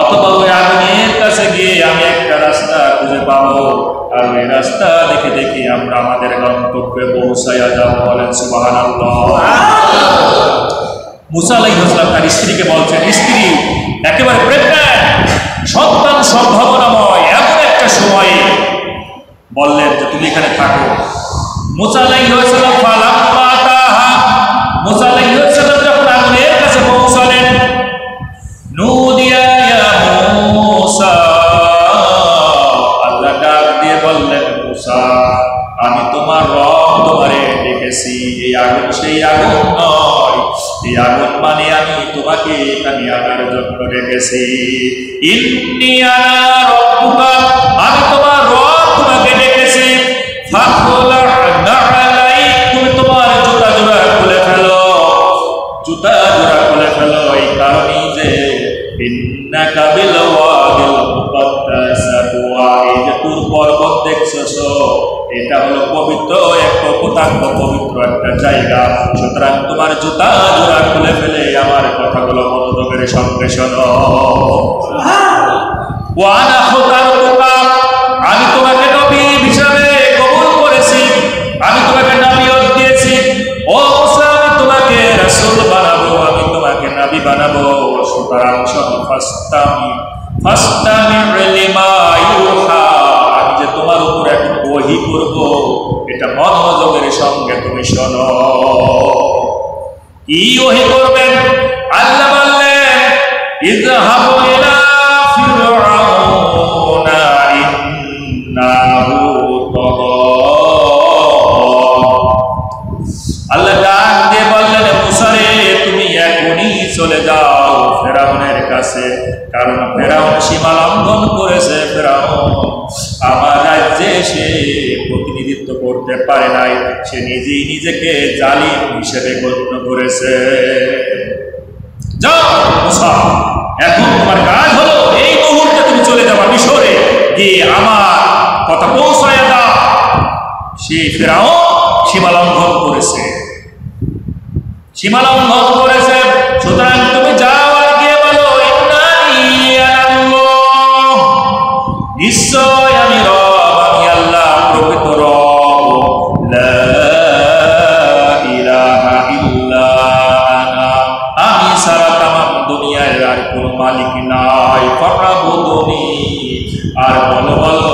অথবা ওই আগুনের কাছে গিয়ে আমি একটা রাস্তা খুঁজে পাবো, আর ওই রাস্তা দেখে দেখে আমরা আমাদের গন্তব্যে পৌঁছাইয়া যাব। বলেন সুবহানাল্লাহ। মুসা আলাইহিস সালাম তার স্ত্রীকে বলছেন, স্ত্রী একেবারে প্রেগন্যান্ট, সন্তান সম্ভাবনাময় এমন একটা সময়ে বললেন যে তুমি এখানে থাকো। মুসা আলাইহিস সালাম ফালাম্মা তাহা, মুসা আলাইহিস সালাম যখন আগুনের কাছে পৌঁছলেন, নুদিয়া ইয়া মুসা, আল্লাহ ডাক দিয়ে বললেন, মুসা আমি তোমার রব তোমারে ডেকেছি। এই আগুন সেই আগুন নয়, এই আগুন মানে আমি তোমাকে এখানে আনার জন্য ডেকেছি। ইন্নী আনা রব্বুকা, আমি তোমার রব তোমাকে ডেকেছি। ফাখলা'না আলাইক, তুমি তোমার জুতা জোড়া খুলে ফেলো, জুতা জোড়া খুলে ফেলো। এই কারণেই যে ইন্নাকা বিল ওয়াদিল মুকাদ্দাস তুয়া, এই যে তুর পর্বত দেখছো এটা হলো পবিত্র, এক কপোতাক্ষ পবিত্র একটা জায়গা। সুতরাং তোমার জুতা জোড়া খুলে ফেলে আমার কথাগুলো মনোযোগের সঙ্গে শোনো। ওয়ানা খুতারতুকা, আমি তোমাকে নবী হিসাবে কবুল করেছি, আমি তোমাকে নবীয়ত দিয়েছি। ও মুসা আমি তোমাকে রাসূল বানাবো, আমি তোমাকে নবী বানাবো। সুতরাং ফাস্তামি লিমা ইউহা, আমি যে তোমার উপর এখন ওহী করব এটা মনোযোগের সঙ্গে তুমি শোনো। কি ওহী করবেন? আল্লাহ বললেন, ইযহাবু ইলা ফিরআউনা ইন্নাহু তাগা। আল্লাহ ডাক দিয়ে বললেন, মুসা রে তুমি এখনই চলে যাও ফেরাউনের কাছে, কারণ ফেরাউন সীমা লঙ্ঘন করেছে। ফেরাউন আমার রাজ্যে সে প্রতিনিধিত্ব করতে পারে নাই, সে নিজেই নিজেকে জালিম হিসেবে গণ্য করেছে। যাও মুসা, এখন তোমার কাজ হলো এই মুহূর্তে তুমি চলে যাবা মিশরে, গিয়ে আমার কথা পৌঁছায় দাও। সেই ফেরাউন সীমা লঙ্ঘন করেছে। সীমা লঙ্ঘন করেছে। সুতরাং তুমি যাও আর গিয়ে বলো ইন্নানি আনাল্লাহ, নিশ্চয় আমি রব, আমি আল্লাহ প্রকৃত রব, লা ইলাহা ইল্লা আনা, আমি সারা তামাম দুনিয়ার আর কোনো মালিক নাই, ফাবুদুনি, আর বলো বলো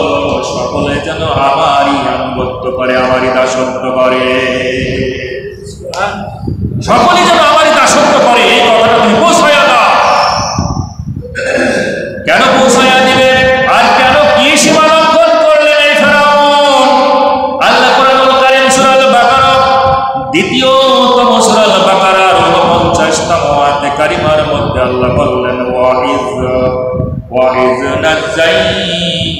সকলে যেন আমারই আনুগত্য করে, আমারই দাসত্ব করে, সকলে যেন আমারই দাসত্ব করে। এই কথাটা তুমি পৌঁছায়া দাও। কেন পৌঁছায়া দিবে? আর কেন কি সীমা লঙ্ঘন করলেন এই ফেরাউন? আল্লাহ কোরআনুল কারীম সূরা আল বাকারা, দ্বিতীয়তম সূরা আল বাকারার 49তম আয়াতে কারিমার মধ্যে আল্লাহ বললেন ওয়া ইয নাযাইনাকুম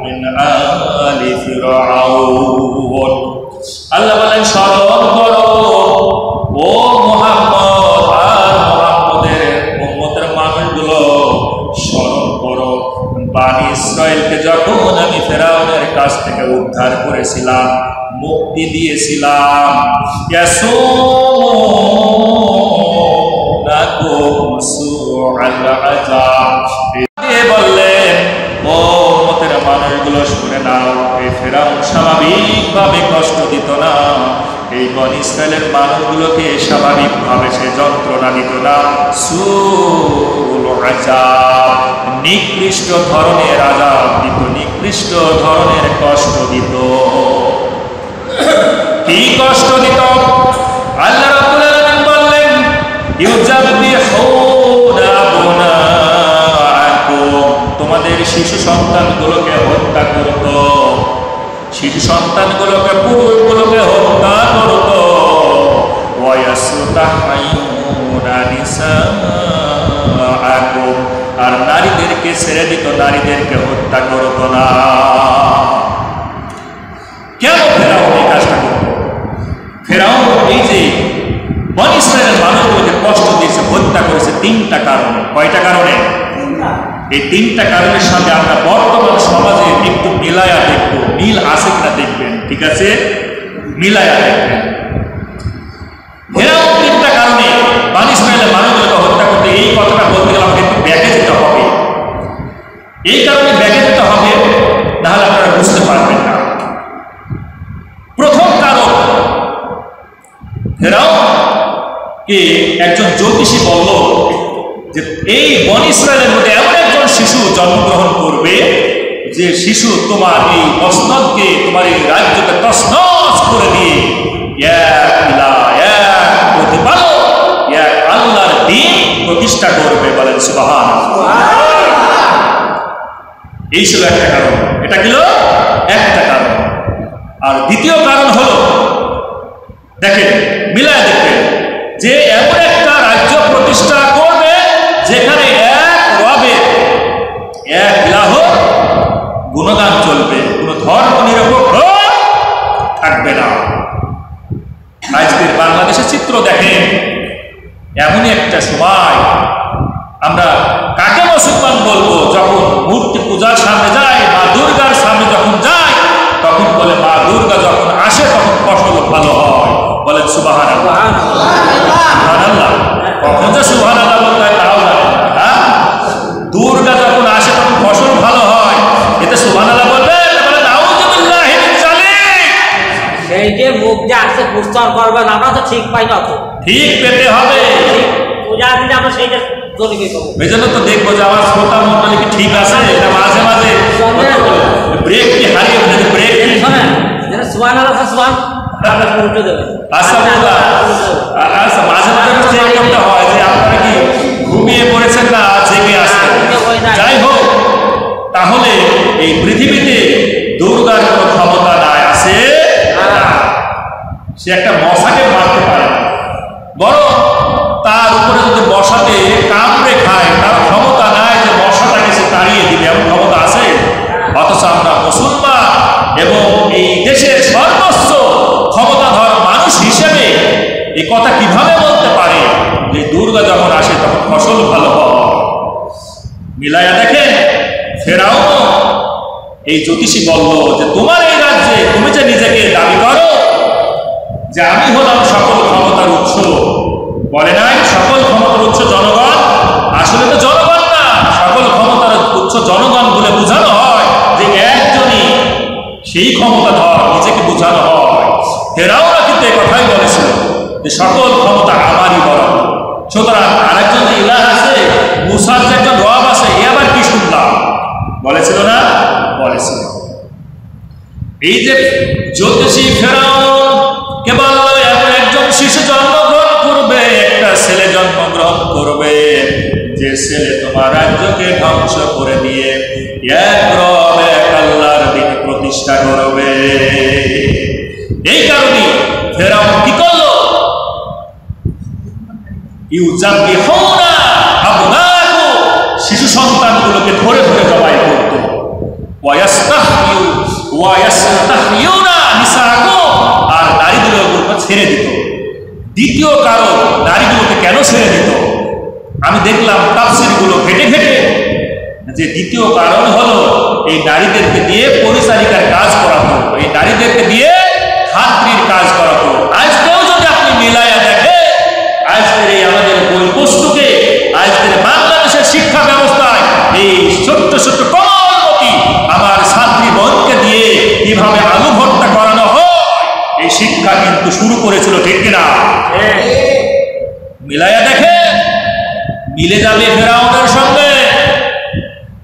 মিন আলি ফিরআউন, আল্লাহ বলেন স্মরণ করো ও মুহাম্মদ আর মুহাম্মদের উম্মতের মানুষগুলো, স্মরণ করো বনি ইসরাইলকে যখন আমি ফেরাউনের কাছ থেকে উদ্ধার করেছিলাম, মুক্তি দিয়েছিলাম। বললেন ও উম্মতের মানুষগুলো শুনে নাও, এই ফেরাউন স্বাভাবিকভাবে কষ্ট দিত না, এই বনি ইসরাইলের মানুষগুলোকে স্বাভাবিকভাবে সে যন্ত্রণা দিত না, সুল আযাব, নিকৃষ্ট ধরনের আযাব দিত, নিকৃষ্ট ধরনের কষ্ট দিত। কি কষ্ট দিত? আল্লাহ রাব্বুল আলামিন বললেন ইউযাব্বিহুনা আবনাআকুম, তোমাদের শিশু সন্তানগুলোকে হত্যা করত, শিশু সন্তানগুলোকে, পুরুষগুলোকে হত্যা করত। ওয়া ইয়াসতাহয়ুনা নিসাআকুম, আর নারীদেরকে ছেড়ে দিত, নারীদেরকে হত্যা করত না। কেন ফেরাউন এই কাজটা করত? ফেরাউন এই যে বনি ইসরাইলের মানুষগুলোকে কষ্ট দিয়েছে, হত্যা করেছে তিনটা কারণে। কয়টা কারণে? এই তিনটা কারণের সাথে আমরা বর্তমান সমাজে একটু মিলায়া দেখবো, মিল আছে কিনা দেখবেন, ঠিক আছে? মিলায়া দেখবেন। ফেরাউন তিনটা কারণে বনি ইসরাইলের মানুষগুলোকে হত্যা করতে, এই কথাটা বলতে গেলে আমাকে একটু ব্যাগে যেতে হবে। এই কারণে ব্যাগে যেতে হবে, নাহলে আপনারা বুঝতে পারবেন না। প্রথম কারণ, ফেরাউনকে একজন জ্যোতিষী বলল যে এই বনি ইসরাইলের মধ্যে এমন একজন শিশু জন্মগ্রহণ করবে যে শিশু তোমার এই মসনদকে, তোমার এই রাজ্যকে তছনছ করে দিয়ে এক ইলাহ, এক প্রতিপালক, এক আল্লাহর দ্বীন প্রতিষ্ঠা করবে। বলেন সুবহানাল্লাহ। এই ছিল একটা কারণ। এটা ছিল একটা কারণ। আর দ্বিতীয় কারণ হলো, দেখেন মিলায় দেখবেন, যে এমন একটা রাজ্য প্রতিষ্ঠা করবে যেখানে এক রবের, এক ইলাহ গুণগান চলবে, কোনো ধর্ম নিরপেক্ষ থাকবে না। আজকের বাংলাদেশের চিত্র দেখেন, এমনই একটা সময় আমরা কাকে মুসলমান বলবো? যখন মূর্তি পূজার সামনে যায়, মা দুর্গার সামনে যখন যায়, তখন বলে মা দুর্গা যখন আসে তখন ফসল ভালো হয়। বলেন সুবহানাল্লাহ। সুবহানাল্লাহ। কখন যে সুবহানাল্লাহ বলতে হয় তাও জানেন না। দুর্গা যখন আসে তখন ফসল ভালো হয়, এতে সুবহানাল্লাহ বলবে, বলে নাউযুবিল্লাহি মিন যালিক। সেই যে মুখ যে আছে পুস্তর করবেন, আমরা তো ঠিক পাই না, তো ঠিক পেতে হবে। পূজা দিলে আমরা সেইটা জলকে করব। এই জন্য তো দেখবো যে আমার শ্রোতা মন্ডলী কি ঠিক আছে, এটা মাঝে মাঝে ব্রেক কি হারিয়ে ফেলে, ব্রেক কি শোনেন, যেটা সুবহানাল্লাহ সুবহান আমরা উল্টো দেবে। আচ্ছা মাঝে মাঝে চেক করতে হয় যে আপনারা কি ঘুমিয়ে পড়েছেন না জেগে আছেন। যাই হোক, তাহলে এই পৃথিবীতে দুর্গার কোনো ক্ষমতা নাই, আছে না। সে একটা মশাকে মারতে পারে না, বরং তার উপরে যদি মশাতে কামড়ে খায়, তার ক্ষমতা নাই যে মশাটাকে সে তাড়িয়ে দিবে, এমন ক্ষমতা আছে। অথচ আমরা মুসলমান এবং এই দেশের সর্বোচ্চ ক্ষমতাধর মানুষ হিসেবে এই কথা কিভাবে বলতে পারে যে দুর্গা যখন আসে তখন ফসল ভালো হয়? মিলায়া দেখেন, ফেরাউন এই জ্যোতিষী বলল যে তোমার এই রাজ্যে তুমি যে নিজেকে দাবি করো যে আমি হলাম সকল ক্ষমতার উৎস, যে সকল ক্ষমতা আমারই বরাদ্দ। সুতরাং আরেকজন যে ইলাহ আছে, মুসার যে একজন রব আছে, এ আবার কি শুনলাম? বলেছিল না? বলেছিল। এই যে জ্যোতিষী ফেরাউন কে বলল এমন একজন শিশু জন্মগ্রহণ করবে, একটা ছেলে জন্মগ্রহণ করবে, যে ছেলে তোমার রাজ্যকে ধ্বংস করে দিয়ে এক রব এক আল্লাহর দিন প্রতিষ্ঠা করবে। এই কারণে ফেরাউন কি করলো? ইউযাবিহুনা আবনাকুম, শিশু সন্তানগুলোকে ধরে ধরে জবাই করত। ওয়ায়াস্তাহইউনা নিসাকুম, আর নারীগুলোকে ছেড়ে দিত। দ্বিতীয় কারণ, নারীগুলোকে কেন ছেড়ে দিত? আমি দেখলাম তাফসীরগুলো ঘেটে ঘেটে যে দ্বিতীয় কারণ হলো এই নারীদেরকে দিয়ে পরিচারিকার কাজ করাতো, এই নারীদেরকে দিয়ে খাত্রীর কাজ করাতো। আজকেও যদি আপনি মিলায়া দেখেন, আজকের এই আমাদের বই বস্তুকে, আজকের বাংলাদেশের শিক্ষা ব্যবস্থায় এই ছোট্ট ছোট্ট কমলমতি আমার ছাত্রী বোনকে দিয়ে কিভাবে আলু ভর্তা করানো হয়, এই শিক্ষা কিন্তু শুরু করেছিল, ঠিক কিনা? মিলায়া দেখে মিলে যাবে ফেরাউনের সঙ্গে।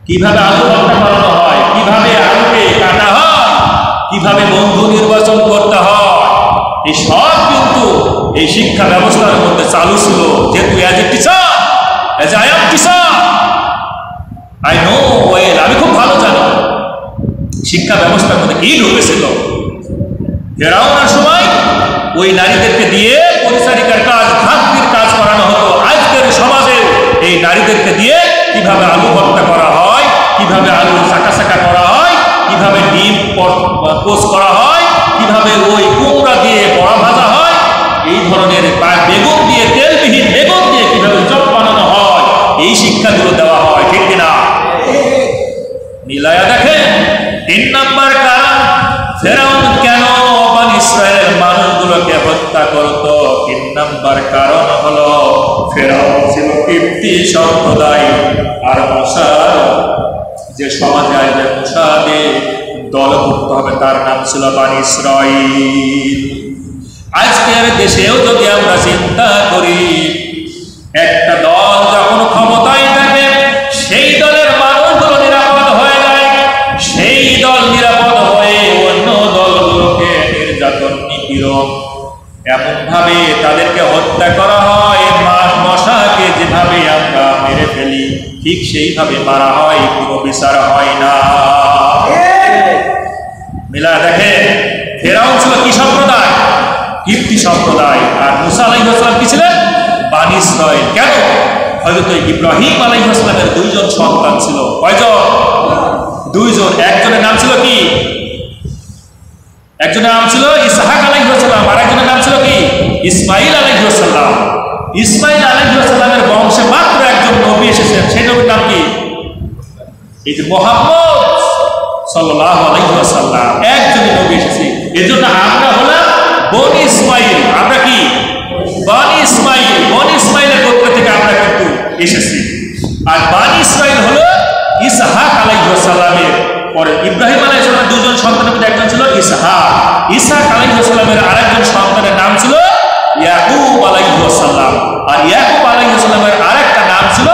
কিভাবে আলু ভর্তা করানো হয়, কিভাবে আলুকে কাটা হয়, কিভাবে বন্ধু নির্বাচন করতে হয়, এই সব কিন্তু এই শিক্ষা ব্যবস্থার মধ্যে চালু ছিল। যেহেতু as a teacher, as I am teacher, I know well, আমি খুব ভালো জানি শিক্ষা ব্যবস্থার মধ্যে কি ঢুকেছিল। ফেরাউনের সময় ওই নারীদেরকে দিয়ে পরিচারিকার কাজ, খাদ্যের কাজ করানো হতো। আজকের সমাজে এই নারীদেরকে দিয়ে কিভাবে আলু ভর্তা করা হয়, কিভাবে আলু চাকা চাকা করা হয়, কিভাবে ডিম পোস্ট করা হয়, কিভাবে ওই কুমড়া দিয়ে বড়া ভাজা হয়, এই ধরনের বেগুন দিয়ে, তেলবিহীন বেগুন দিয়ে কিভাবে চপ বানানো হয়, এই শিক্ষাগুলো দেওয়া হয়, ঠিক কিনা? মিলায়া দেখেন। 3 নাম্বার কারণ ফেরাউন কেন বনী ইসরায়েলের মানুষগুলোকে হত্যা করত, 3 নাম্বার কারণ হলো ফেরাউন ছিল কিপ্তি সম্প্রদায়। আর মুসার যে সমাজে আসবে, মুসাদের দলভুক্ত হবে, তার নাম ছিল বনী ইসরাইল। আজকের দেশেও যদি আমরা চিন্তা করি, একটা দল যখন ক্ষমতায় থাকে, সেই দলের মানুষগুলো নিরাপদ হয়ে যায়, সেই দল নিরাপদ হয়ে অন্য দলগুলোকে নির্যাতন, নিপীড়ন, এমন ভাবে তাদেরকে হত্যা করা হয়। মাছ মশাকে যেভাবে আমরা মেরে ফেলি, ঠিক সেইভাবে মারা হয়, কোনো বিচার হয় না। মিলা দেখেন, ফেরাউন ছিল কি সম্প্রদায়? কিপ্তি সম্প্রদায়। আর মুসা আলাইহিস সালাম কি ছিলেন? বনী ইসরাইল। কেন? হযরত ইব্রাহিম আলাইহিস সালামের 2 জন সন্তান ছিল। কয়জন? 2 জন। একজনের নাম ছিল কি? একজনের নাম ছিল ইসহাক আলাইহিস সালাম, আর একজনের নাম ছিল কি? ইসমাইল আলাইহিস সালাম। ইসমাইল আলাইহিস সালামের বংশে মাত্র একজন নবী এসেছেন, সেই নবীর নাম কি? এই যে মুহাম্মদ সাল্লাল্লাহু আলাইহি ওয়াসাল্লাম, একজনই নবী এসেছে। এজন্য আমরা হলাম বনী ইসমাইল। আমরা কি? বনী ইসমাইল। বনী ইসমাইলের গোত্র থেকে আমরা কিন্তু এসেছি। আর বনী ইসরাইল হলো ইসহাক আলাইহিস সালামের পরে। ইব্রাহিম আলাইহিস সালামের 2 জন সন্তানের মধ্যে একজন ছিল ইসহাক। ইসহাক আলাইহিস সালামের আরেকজন সন্তানের নাম ছিল ইয়াকুব আলাইহিস সালাম। আর ইয়াকুব আলাইহিস সালামের আরেকটা নাম ছিল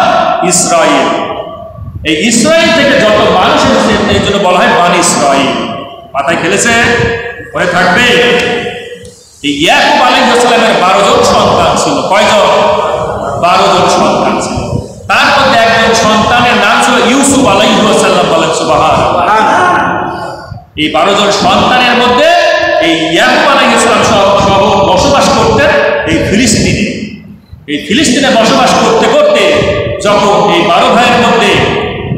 ইসরাইল। এই ইসরাইল থেকে যত মানুষ এসেছে, এই জন্য বলা হয় বনী ইসরাইল। মাথায় খেলেছে? হয়ে থাকবে। এই ইয়াকুব আলাইহিস সালামের 12 জন সন্তান ছিল। কয়জন? 12 জন সন্তান ছিল। তার মধ্যে একজন সন্তানের নাম ছিল ইউসুফ আলাইহিস সালাম। বলেন সুবহানাল্লাহ। এই 12 জন সন্তানের মধ্যে এই ইয়াকুব আলাইহিস সালাম সহ বসবাস করতেন এই ফিলিস্তিনে। এই ফিলিস্তিনে বসবাস করতে করতে যখন এই 12 ভাইয়ের মধ্যে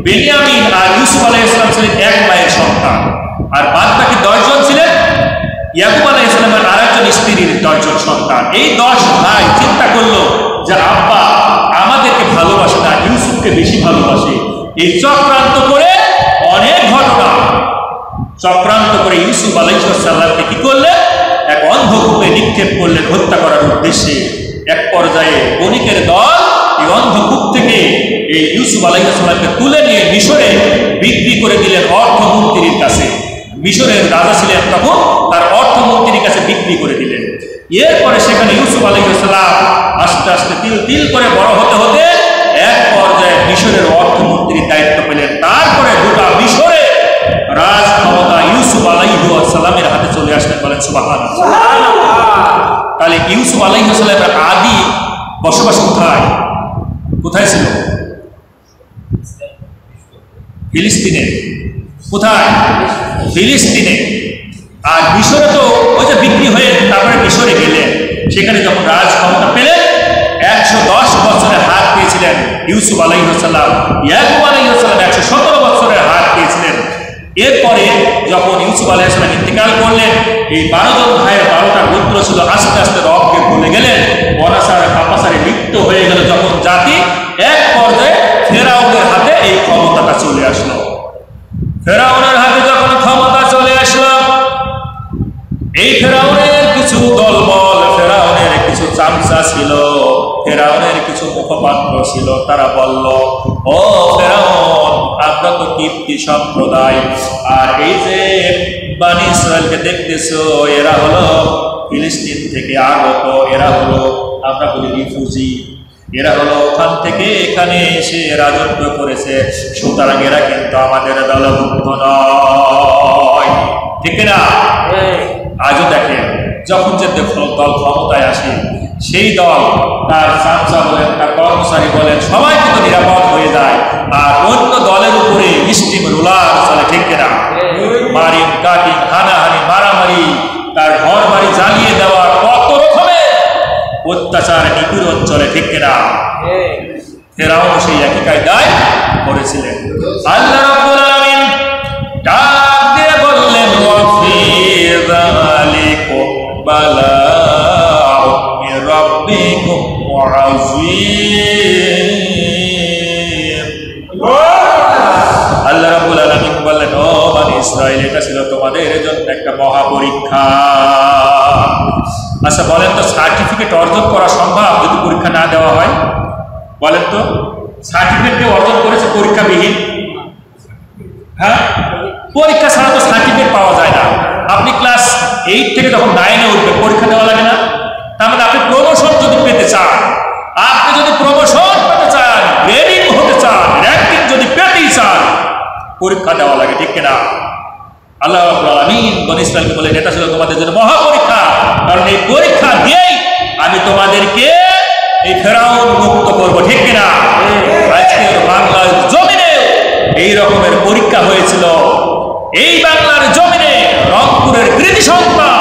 বেনিয়ামিন আর ইউসুফ আলাইহিস সালাম ছিলেন এক মায়ের সন্তান, আর বাদ বাকি 10 জন ছিলেন ইয়াকুব আলাইহিস সালামের আরেকজন স্ত্রীর 10 জন সন্তান। এই 10 ভাই চিন্তা করলো যে আব্বা আমাদেরকে ভালোবাসে না, ইউসুফকে বেশি ভালোবাসে। এই চক্রান্ত করে অনেক ঘটনা চক্রান্ত করে ইউসুফ আলাইহিস সালামকে কি করলেন? এক অন্ধকূপে নিক্ষেপ করলেন হত্যা করার উদ্দেশ্যে। এক পর্যায়ে বণিকের দল এই অন্ধকূপ থেকে এই ইউসুফ আলাইহিস সালামকে তুলে নিয়ে মিশরে বিক্রি করে দিলেন অর্থমন্ত্রীর কাছে। মিশরের রাজা ছিলেন তখন, তার অর্থমন্ত্রীর কাছে বিক্রি করে দিলেন। এরপরে সেখানে ইউসুফ আলাইহিস সালাম আস্তে আস্তে তিল তিল করে বড় হতে হতে এক পর্যায়ে মিশরের অর্থমন্ত্রীর দায়িত্ব পেলেন। তারপরে গোটা মিশরে রাজ ক্ষমতা ইউসুফ আলাইহিস সালামের হাতে চলে আসলেন। বলেন সুবহানাল্লাহ। তাহলে ইউসুফ আলাইহিস সালামের আদি বসবাস কোথায় কোথায় ছিল? ফিলিস্তিনে। কোথায়? ফিলিস্তিনে। আর মিশরে তো ওই যে বিক্রি হয়ে তারপরে মিশরে গেলেন, সেখানে যখন রাজ ক্ষমতা পেলেন 110 বছরের হাত পেয়েছিলেন ইউসুফ আলাইহিস সালাম। ইয়াকুব আলাইহিস সালাম 117 বছরের হাত পেয়েছিলেন। এরপরে যখন ইউসুফ আলাইহিস সালাম ইন্তেকাল করলেন, এই 12 জন ভাইয়ের 12টা গোত্র ছিল আস্তে আস্তে রবকে ভুলে গেলেন, অনাসারে পাপাসারে লিপ্ত হয়ে গেল। যখন জাতি এক পর্যায়ে ফেরাউনের হাতে এই ক্ষমতাটা চলে আসলো। ফেরাউনের হাতে যখন ক্ষমতা চলে আসলো, এই ফেরাউনের কিছু দলবল, ফেরাউনের কিছু চামচা ছিল, ফেরাউনের কিছু মুখপাত্র ছিল, তারা বলল, ও ফেরাউন, আমরা তো কিপ্তি সম্প্রদায়, আর এই যে বনী ইসরায়েলকে দেখতেছো, এরা হলো ফিলিস্তিন থেকে আগত, এরা হলো আমরা বলি রিফিউজি, এরা হলো ওখান থেকে এখানে এসে রাজত্ব করেছে, সুতরাং এরা কিন্তু আমাদের দলভুক্ত নয়। ঠিক না? আজও দেখেন, যখন যে দল ক্ষমতায় আসে, সেই দল তার চামচা বলেন, তার কর্মচারী বলেন, সবাই কিন্তু নিরাপদ হয়ে যায়, আর অন্য দলের উপরে স্টিম রোলার চলে। ঠিক না? মারিং কাটিং, হানাহানি, মারামারি, তার ঘর বাড়ি জ্বালিয়ে দেওয়া, কত রকমের অত্যাচার নিপীড়ন চলে। ঠিক না? ফেরাউন সেই একই কায়দায় করেছিলেন। আল্লাহ রাব্বুল আলামিন ডাক দিয়ে বললেন, ওয়াফি যালিকুম বালাউম মির রাব্বিকুম আযীম। আল্লাহ রাব্বুল আলামিন বললেন, ও বনী ইসরাইল, এটা ছিল তোমাদের জন্য একটা মহা পরীক্ষা। আচ্ছা বলেন তো, সার্টিফিকেট অর্জন করা সম্ভব যদি পরীক্ষা না দেওয়া হয়? বলেন তো, সার্টিফিকেট কেউ অর্জন করেছে পরীক্ষাবিহীন? হ্যাঁ, পরীক্ষা ছাড়া তো সার্টিফিকেট পাওয়া যায় না। আপনি ক্লাস 8 থেকে যখন 9-এ উঠবেন, পরীক্ষা দেওয়া লাগে না? তার মানে আপনি প্রমোশন যদি পেতে চান, আপনি যদি প্রমোশন পেতে চান, গ্রেডিং হতে চান, র্যাঙ্কিং যদি পেতেই চান, পরীক্ষা দেওয়া লাগে। ঠিক কিনা? আল্লাহ রাব্বুল আলামিন বনী ইসরাইলকে বলেন, এটা ছিল তোমাদের জন্য মহা পরীক্ষা, কারণ এই পরীক্ষা দিয়েই আমি তোমাদেরকে এই ফেরাউন মুক্ত করবো। ঠিক কিনা? আজকের বাংলার জমিনে এই রকমের পরীক্ষা হয়েছিল। এই বাংলার জমিনে রংপুরের কৃতি সন্তান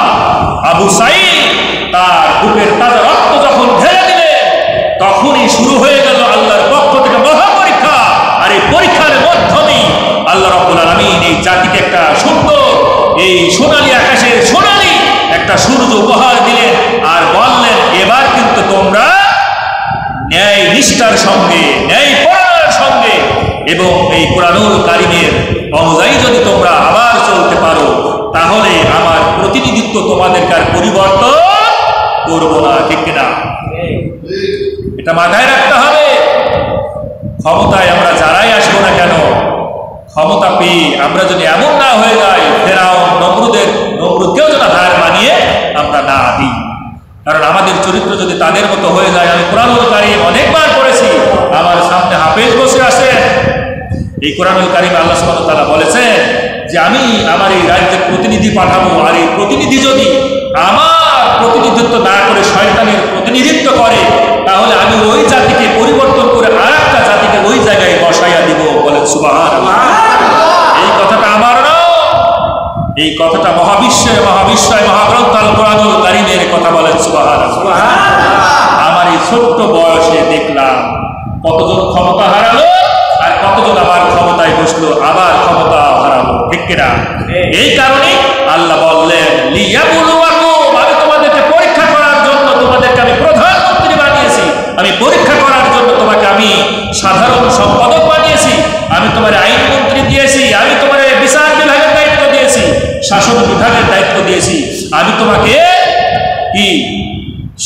আবু সাঈদ তার বুকের তাজা রক্ত যখন ঢেলে দিলেন, তখনই শুরু হয়ে গেল আল্লাহর পক্ষ থেকে মহা পরীক্ষা। আর এই পরীক্ষার মাধ্যমেই আল্লাহ রাব্বুল আলামিন এই জাতিকে একটা সুন্দর, এই সোনালী আকাশের সোনালী একটা সূর্য উপহার দিলেন, আর বললেন, এবার কিন্তু তোমরা ন্যায় নিষ্ঠার সঙ্গে, ন্যায় পরায়ণের সঙ্গে এবং এই কোরআনুল কারীমের অনুযায়ী যদি তোমরা আবার চলতে পারো, তাহলে আমার প্রতিনিধিত্ব তোমাদেরকে আর পরিবর্তন করব না। ঠিক কিনা? এটা মাথায় রাখতে হবে। ক্ষমতায় আমরা যারাই আসবো না কেন, ক্ষমতা পেয়ে আমরা যদি এমন না হয়ে যাই ফেরাউন নমরুদকেও যেন হার মানিয়ে আমরা না দিই। কারণ আমাদের চরিত্র যদি তাদের মতো হয়ে যায়, আমি কোরআনুল কারীম অনেকবার পড়েছি, আমার সামনে হাফেজ বসে আছেন, এই কোরআনুল কারীম আল্লাহ সুবহানাহু ওয়া তাআলা বলেছেন যে আমি আমার এই রাজ্যের প্রতিনিধি পাঠাবো, আর এই প্রতিনিধি যদি আমার প্রতিনিধিত্ব না করে শয়তানের প্রতিনিধিত্ব করে, তাহলে আমি ওই জাতিকে পরিবর্তন করে আর একটা জাতিকে ওই জায়গায় বসাইয়া দিব। বলেন সুবহানাল্লাহ। এই কথাটা আমার না, এই কথাটা মহাবিশ্বের মহাগ্রন্থ আল কোরআনুল কারীমের কথা। বলেন সুবহানাল্লাহ। আমার এই ছোট্ট বয়সে দেখলাম কতজন ক্ষমতা হারালো, আর কতজন আবার ক্ষমতায় বসলো, আবার ক্ষমতা হারালো। ঠিক কিনা? এই কারণে আল্লাহ বললেন, লিয়াবলুয়াকুম, আমি তোমাদেরকে পরীক্ষা করার জন্য তোমাদেরকে আমি প্রধানমন্ত্রী বানিয়েছি, আমি পরীক্ষা করার জন্য তোমাকে আমি সাধারণ সম্পাদক বানিয়েছি, আমি তোমার আইনমন্ত্রী দিয়েছি, আমি তোমার বিচার বিভাগের দায়িত্ব দিয়েছি, শাসন বিভাগের দায়িত্ব দিয়েছি, আমি তোমাকে কি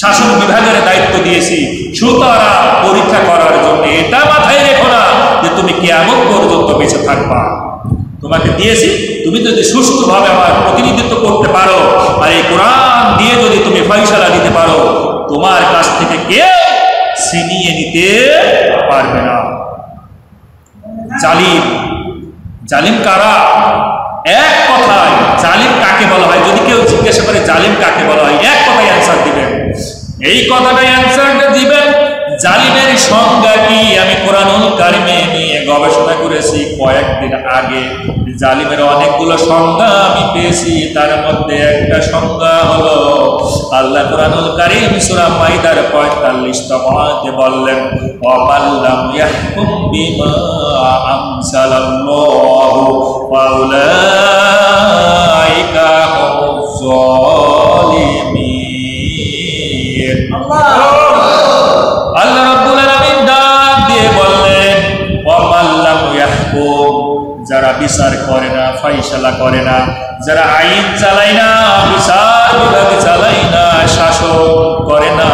শাসন বিভাগের দায়িত্ব দিয়েছি। সুতরাং পরীক্ষা করার জন্য, এটা মাথায় রেখো না যে তুমি কিয়ামত পর্যন্ত বেঁচে থাকবা। তোমাকে দিয়েছি, তুমি যদি সুষ্ঠুভাবে আমার প্রতিনিধিত্ব করতে পারো আর এই কোরআন দিয়ে যদি তুমি ফয়সালা দিতে পারো, তোমার কাছ থেকে কেউ ছিনিয়ে নিতে পারবে না। জালিম, জালিম কারা? এক কথায় জালিম কাকে বলা হয়? যদি কেউ জিজ্ঞাসা করে জালিম কাকে বলা হয়, এক কথায় অ্যান্সার দিবেন। এই কথাটাই অ্যান্সারটা দিবেন। জালিমের সংজ্ঞা কি? আমি কোরআনুল কারিমে নিয়ে গবেষণা করেছি কয়েকদিন আগে। জালিমের অনেকগুলো সংজ্ঞা আমি পেয়েছি, তার মধ্যে একটা সংজ্ঞা হলো আল্লাহ কোরআনুল কারিম সূরা মাইদার 45তম আয়াতে বললেন, ওয়া মাল্লাম ইয়াহকুম বিমা আমসালাল্লাহু ফাউলাইকা হুমুজ জালিমিন। আল্লাহ রাব্বুল আলামিন ডাক দিয়ে বললেন, ওয়া মাল্লাম ইয়াহকুম, যারা বিচার করে না, ফয়সালা করে না, যারা আইন চালায় না, বিচার বিভাগ চালায় না, শাসন করে না,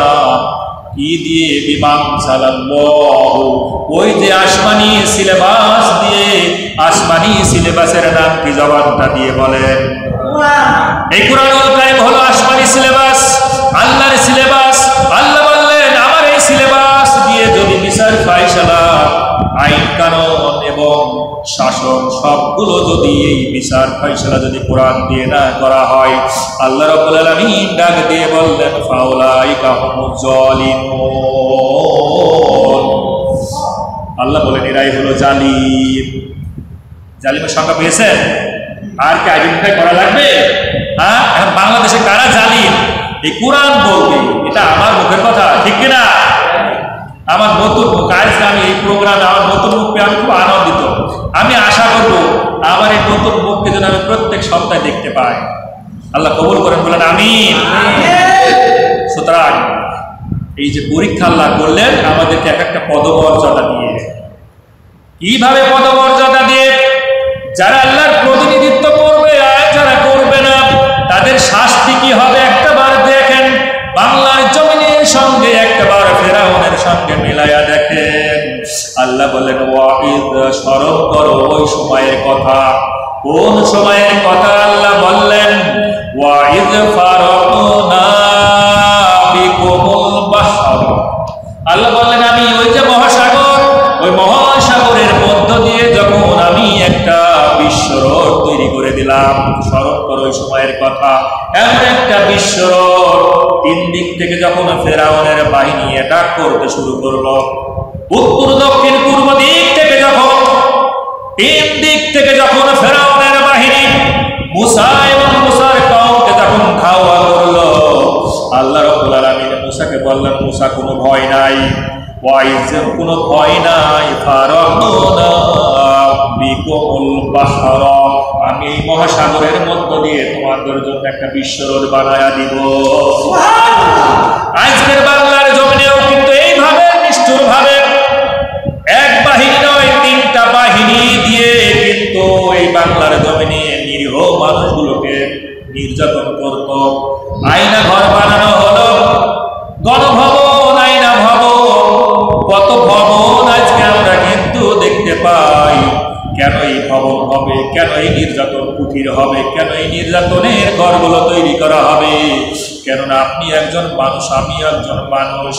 কি দিয়ে? বিমাম সালাল্লাহু, ওই যে আসমানি সিলেবাস দিয়ে, আসমানি সিলেবাসের নাম কি? জবানটা দিয়ে বলেন। এই কোরআনুল কারীম হলো আসমানি সিলেবাস, আল্লাহর সিলেবাস। আল্লাহ বললেন, আমার এই সিলেবাস দিয়ে যদি বিচার, ফয়সালা, আইন কানুন এবং শাসন সবগুলো যদি, এই বিচার ফয়সালা যদি কোরআন দিয়ে না করা হয়, আল্লাহ রাব্বুল আলামিন ডাক দিয়ে বললেন, ফাউলাইকা হুমুজ জালিমুন। আল্লাহ বলেন, এরাই হলো জালিম। জালিমের সংখ্যা পেয়েছেন? আর কি আইডেন্টিফাই করা লাগবে? হ্যাঁ, এখন বাংলাদেশে কারা জালিম এই কোরআন বলবে, এটা আমার মুখের কথা, ঠিক কিনা? আমার নতুন মুখ, আজকে আমি এই প্রোগ্রামে আমার নতুন মুখ পেয়ে আমি খুব আনন্দিত। আমি আশা করব আমার এই নতুন মুখকে যেন আমি প্রত্যেক সপ্তাহে দেখতে পাই। আল্লাহ কবুল করেন, বলেন আমিন। সুতরাং এই যে পরীক্ষা আল্লাহ করলেন আমাদেরকে এক একটা পদমর্যাদা দিয়ে। কিভাবে পদমর্যাদা দিয়ে? যারা আল্লাহর প্রতিনিধিত্ব করবে আর যারা করবে না, তাদের শাস্তি কি হবে একটাবার দেখেন। বাংলার জমিনের সঙ্গে একটাবার ফেরাউনের সঙ্গে মিলাইয়া দেখেন। আল্লাহ বলেন, ওয়াইদ, স্মরণ করো ওই সময়ের কথা। কোন সময়ের কথা আল্লাহ বললেন? ওয়াইদ ফারাকনা বিকুমুল বাহর। আল্লাহ বললেন, আমি ওই যে মহাসাগর, ওই মহাসাগরের মধ্য দিয়ে যখন আমি একটা বিশ্বরোড তৈরি করে দিলাম। স্মরণ করো ওই সময়ের কথা। এমন একটা বিশ্বরোড, তিন দিক থেকে যখন ফেরাউনের বাহিনী অ্যাটাক করতে শুরু করলো, উত্তর দক্ষিণ পূর্ব দিক থেকে যখন, তিন দিক থেকে যখন ফেরাউনের বাহিনী মুসা এবং মুসার কওমকে যখন ধাওয়া করলো, আল্লাহ রাব্বুল আলামিন মুসাকে বললেন, মুসা কোনো ভয় নাই, ওয়াইজ কোনো ভয় নাই, ফারাকনা বিকুমুল বাহর, আমি এই মহাসাগরের মধ্য দিয়ে তোমাদের জন্য একটা বিশ্বরোড বানায়া দিব। আজকের বাংলার জমিনেও কিন্তু এইভাবে নিষ্ঠুরভাবে এক বাহিনী নয়, তিনটা বাহিনী দিয়ে কিন্তু এই বাংলার জমিনে নিরীহ মানুষগুলোকে নির্যাতন করত। আয়না ঘর বানানো হলো, গণভবন, আয়না ভবন, কত ভবন আজকে আমরা কিন্তু দেখতে পাই। কেন এই ভবন হবে? কেন এই নির্যাতন কুঠির হবে? কেন এই নির্যাতনের ঘরগুলো তৈরি করা হবে? কেননা আপনি একজন মানুষ, আমি একজন মানুষ,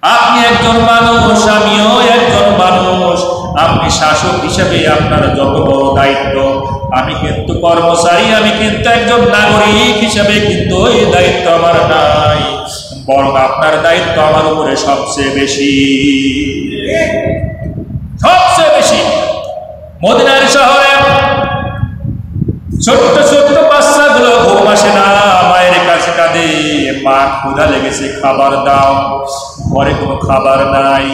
আপনি একজন মানুষ, আমিও একজন মানুষ। আপনি শাসক হিসেবে আপনার যত বড় দায়িত্ব, আমি কিন্তু কর্মচারী, আমি কিন্তু একজন নাগরিক হিসেবে কিন্তু এই দায়িত্ব আমার নাই, বরং আপনার দায়িত্ব আমার উপরে সবচেয়ে বেশি, সবচেয়ে বেশি। মদিনার শহরে ছোট্ট ছোট্ট বাচ্চাগুলো ঘুম আসে না, মায়ের কাছে কাঁদে, মা ক্ষুধা লেগেছে, খাবার দাও। ঘরে কোনো খাবার নাই।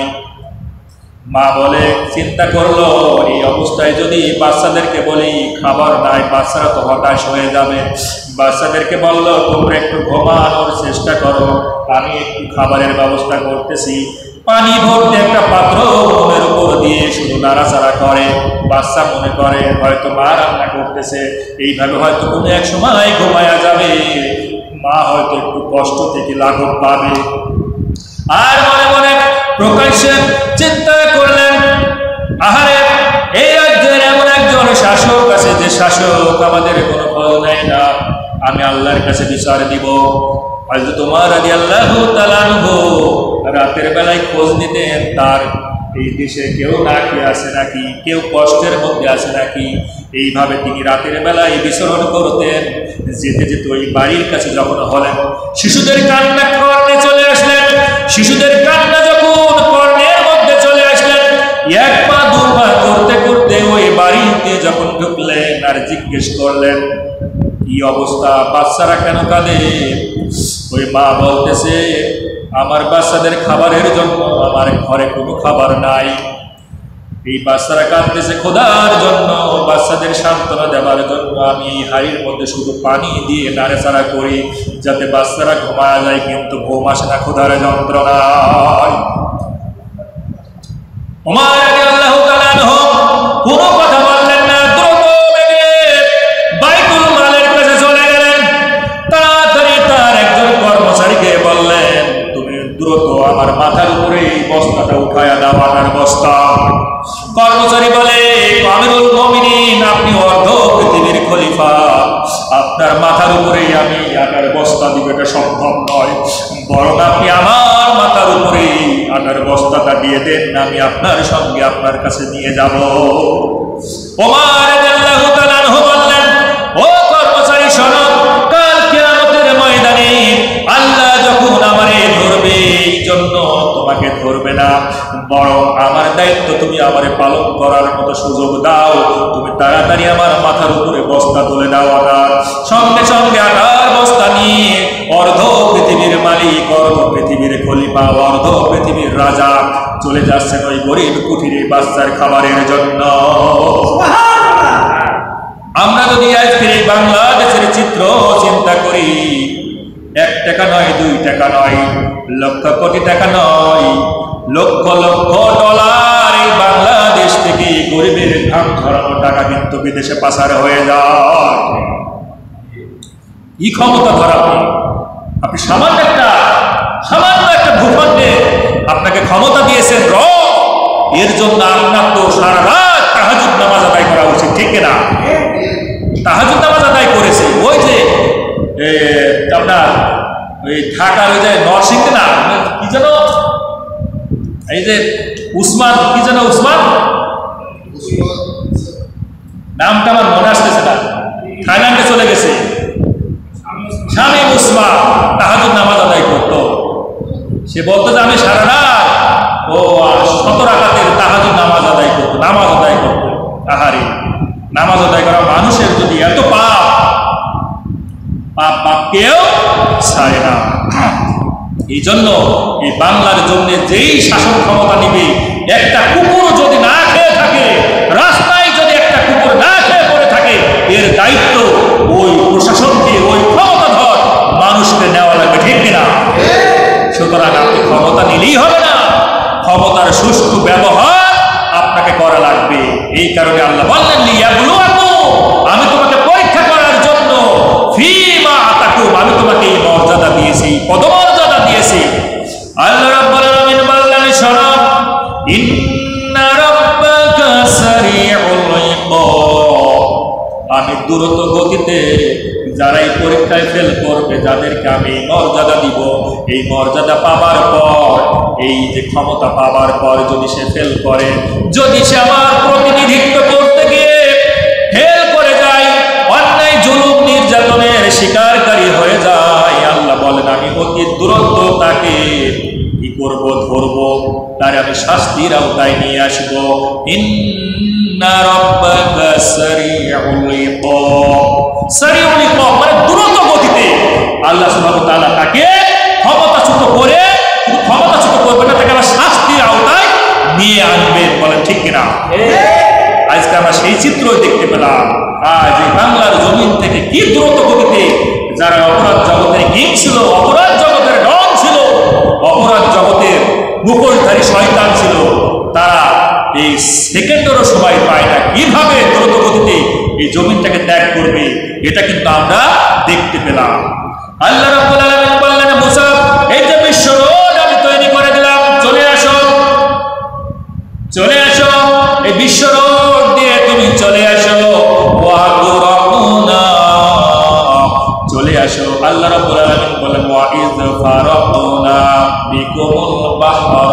মা বলে, চিন্তা করলো এই অবস্থায় যদি বাচ্চাদেরকে বলি খাবার নাই, বাচ্চারা তো হতাশ হয়ে যাবে। বাচ্চাদেরকে বললো, তোমরা একটু ঘুমানোর চেষ্টা করো, আমি একটু খাবারের ব্যবস্থা করতেছি। পানি ভর্তি একটা পাত্র উনুনের উপর দিয়ে শুধু নাড়াচাড়া করে। বাচ্চা মনে করে হয়তো মা রান্না করতেছে, এইভাবে হয়তো কোনো এক সময় ঘুমায়া যাবে, মা হয়তো একটু কষ্ট থেকে লাঘব পাবে। আর মনে মনে প্রকাশ্যে চিন্তা করলেন, আহারে এই রাজ্যের এমন একজন শাসক শাসক, আমাদের কোনো ফল নেয় না, আমি আল্লাহর কাছে বিচার দিব। হযরত ওমর রাদিয়াল্লাহু তাআলা আনহু রাতের বেলায় খোঁজ নিতেন তার এই দেশে কেউ না খেয়ে আছে নাকি, কেউ কষ্টের মধ্যে আছে নাকি। এইভাবে তিনি রাতের বেলায় বিচরণ করতেন। যেতে যেতে ওই বাড়ির কাছে যখন হলেন, শিশুদের কান্না কর্ণে চলে আসলেন। শিশুদের কান্না যখন কর্ণের মধ্যে চলে আসলেন, এক পা দু পা করতে করতে ওই বাড়িতে যখন ঢুকলেন আর জিজ্ঞেস করলেন কি অবস্থা, বাচ্চারা কেন কাঁদে? ওই মা বলতেছে, আমার বাচ্চাদের খাবারের জন্য আমার ঘরে কোনো খাবার নাই। এই বাচ্চারা কাঁদতেছে খোদার জন্য, বাচ্চাদের সান্ত্বনা দেওয়ার জন্য আমি এই হাড়ির মধ্যে শুধু পানি দিয়ে নাড়াচাড়া করি যাতে বাচ্চারা ঘুমায় যায়, কিন্তু ঘুম আসে না খোদার যন্ত্রণায়। ওমর রাদিয়াল্লাহু তাআলা আনহু কোনো কথা বললেন না, দ্রুত বেগে বাইতুল মালের কাছে চলে গেলেন। তাড়াতাড়ি তার একজন কর্মচারীকে বললেন, তুমি দ্রুত আমার মাথার উপরে এই বস্তাটা উঠায়া দাও, আটার বস্তা। কর্মচারী বলে, আমিরুল মুমিনিন, আপনি অর্ধ পৃথিবীর খলিফা, আপনার মাথার উপরেই আমি আটার বস্তা দিব এটা সম্ভব নয়, বরং আপনি আমার মাথার উপরেই আটার বস্তাটা দিয়ে দেন, আমি আপনার সঙ্গে আপনার কাছে নিয়ে যাব। ওমর রাদিয়াল্লাহু তাআলা আনহু বললেন, ও কর্মচারী শোনো, কাল কিয়ামতের ময়দানে আল্লাহ যখন আমারে ধরবে, এই জন্য তোমাকে ধরবে না, বরং আমার দায়িত্ব তুমি আমারে পালন করার মতো সুযোগ দাও। তুমি তাড়াতাড়ি আমার মাথার উপরে বস্তা তুলে দাও আটার। সঙ্গে সঙ্গে আটার বস্তা নিয়ে অর্ধ পৃথিবীর মালিক, অর্ধ পৃথিবীর খলিফা, অর্ধ পৃথিবীর রাজা চলে যাচ্ছেন ওই গরিব কুঠিরে বাচ্চার খাবারের জন্য। আমরা যদি আজকের এই বাংলাদেশের চিত্র চিন্তা করি, 1 টাকা নয়, 2 টাকা নয়, লক্ষ কোটি টাকা নয়, লক্ষ লক্ষ ডলার এই বাংলাদেশ থেকে গরিবের ঘাম ঝরানো টাকা কিন্তু বিদেশে পাচার হয়ে যায়। কি ক্ষমতা ধরাবে? আপনি সামান্য একটা ভূখণ্ডে আপনাকে ক্ষমতা দিয়েছেন এর জন্য আপনার তো সারা রাত তাহাজ্জুদ নামাজ আদায় করা উচিত, ঠিক না? তাহাজ্জুদ নামাজ আদায় করেছে। ওই যে আপনার ওই ঢাকার ওই যে নরসিংদী না কি যেন, এই যে উসমান কি যেন, উসমান নামটা আমার মনে আসতেছে না, থাইল্যান্ডে চলে গেছে, শামীম উসমান তাহাজ্জুদ নামাজ আদায় করতো। সে বলতো যে আমি সারা রাত 17 রাকাতের তাহাজ্জুদ নামাজ আদায় করতো। আহারে, নামাজ আদায় করা মানুষের যদি এত পাপ কেউ ছাড়ে না। এই জন্য এই বাংলার জন্য যেই শাসন ক্ষমতা নিবে, একটা কুকুর যদি না খেয়ে থাকে, রাস্তায় যদি একটা কুকুর না খেয়ে পড়ে থাকে, এর দায়িত্ব ওই প্রশাসনকে, ওই ক্ষমতাধর মানুষকে নেওয়া লাগবে, ঠিক কিনা? সুতরাং আপনি ক্ষমতা নিলেই হবে না, ক্ষমতার সুষ্ঠু ব্যবহার আপনাকে করা লাগবে। এই কারণে আল্লাহ বললেন, আমি তোমাকে পরীক্ষা করার জন্য ফিমা আতাকুম, আমি তোমাকে এই মর্যাদা দিয়েছি, পদমর্যাদা দিয়েছি। আল্লাহ রাব্বুল আলামিন বললেন, শোনো, ইন্না রাব্বাকা সারিউল ইকাব, আমি দ্রুত গতিতে যারাই পরীক্ষায় ফেল করবে, যাদেরকে আমি মর্যাদা দিব, এই মর্যাদা পাবার পর, এই যে ক্ষমতা পাবার পর যদি সে ফেল করে, যদি সে আমার প্রতিনিধিত্ব করতে গিয়ে ফেল করে যায়, অন্যায় জুলুম নির্যাতনের শিকারকারী হয়ে যায়, আল্লাহ বলেন আমি অতি দ্রুত তাকে কি করব, ধরব, তার আমি শাস্তির আওতায় নিয়ে আসবো। ইন্না রাব্বাকা সারিউল ইকাব, সারিউল ইকাব মানে দ্রুত গতিতে আল্লাহ সুবহানাহু ওয়া তাআলা তাকে ক্ষমতাচ্যুত করে, ক্ষমতাচ্যুত করবে না, তাকে আবার শাস্তির আওতায় নিয়ে আনবেন। বলেন ঠিক কিনা? আজকে আমরা সেই চিত্র দেখতে পেলাম। আজ এই বাংলার জমিন থেকে কি দ্রুত গতিতে যারা অপরাধ জগতের কিং ছিল, অপরাধ জগতের ডন ছিল, অপরাধ জগতের মুখোশধারী শয়তান ছিল, তারা এই সেকেন্ডেরও সময় পায় না, কিভাবে দ্রুত গতিতে এই জমিনটাকে ত্যাগ করবে, এটা কিন্তু আমরা দেখতে পেলাম। আল্লাহ রাব্বুল আলামিন বললেন, মুসা, এই যে বিশ্ব রোড আমি তৈরি করে দিলাম, চলে আসো, এই বিশ্ব রোড দিয়ে তুমি চলে আসো। বিকুমুল বাহরা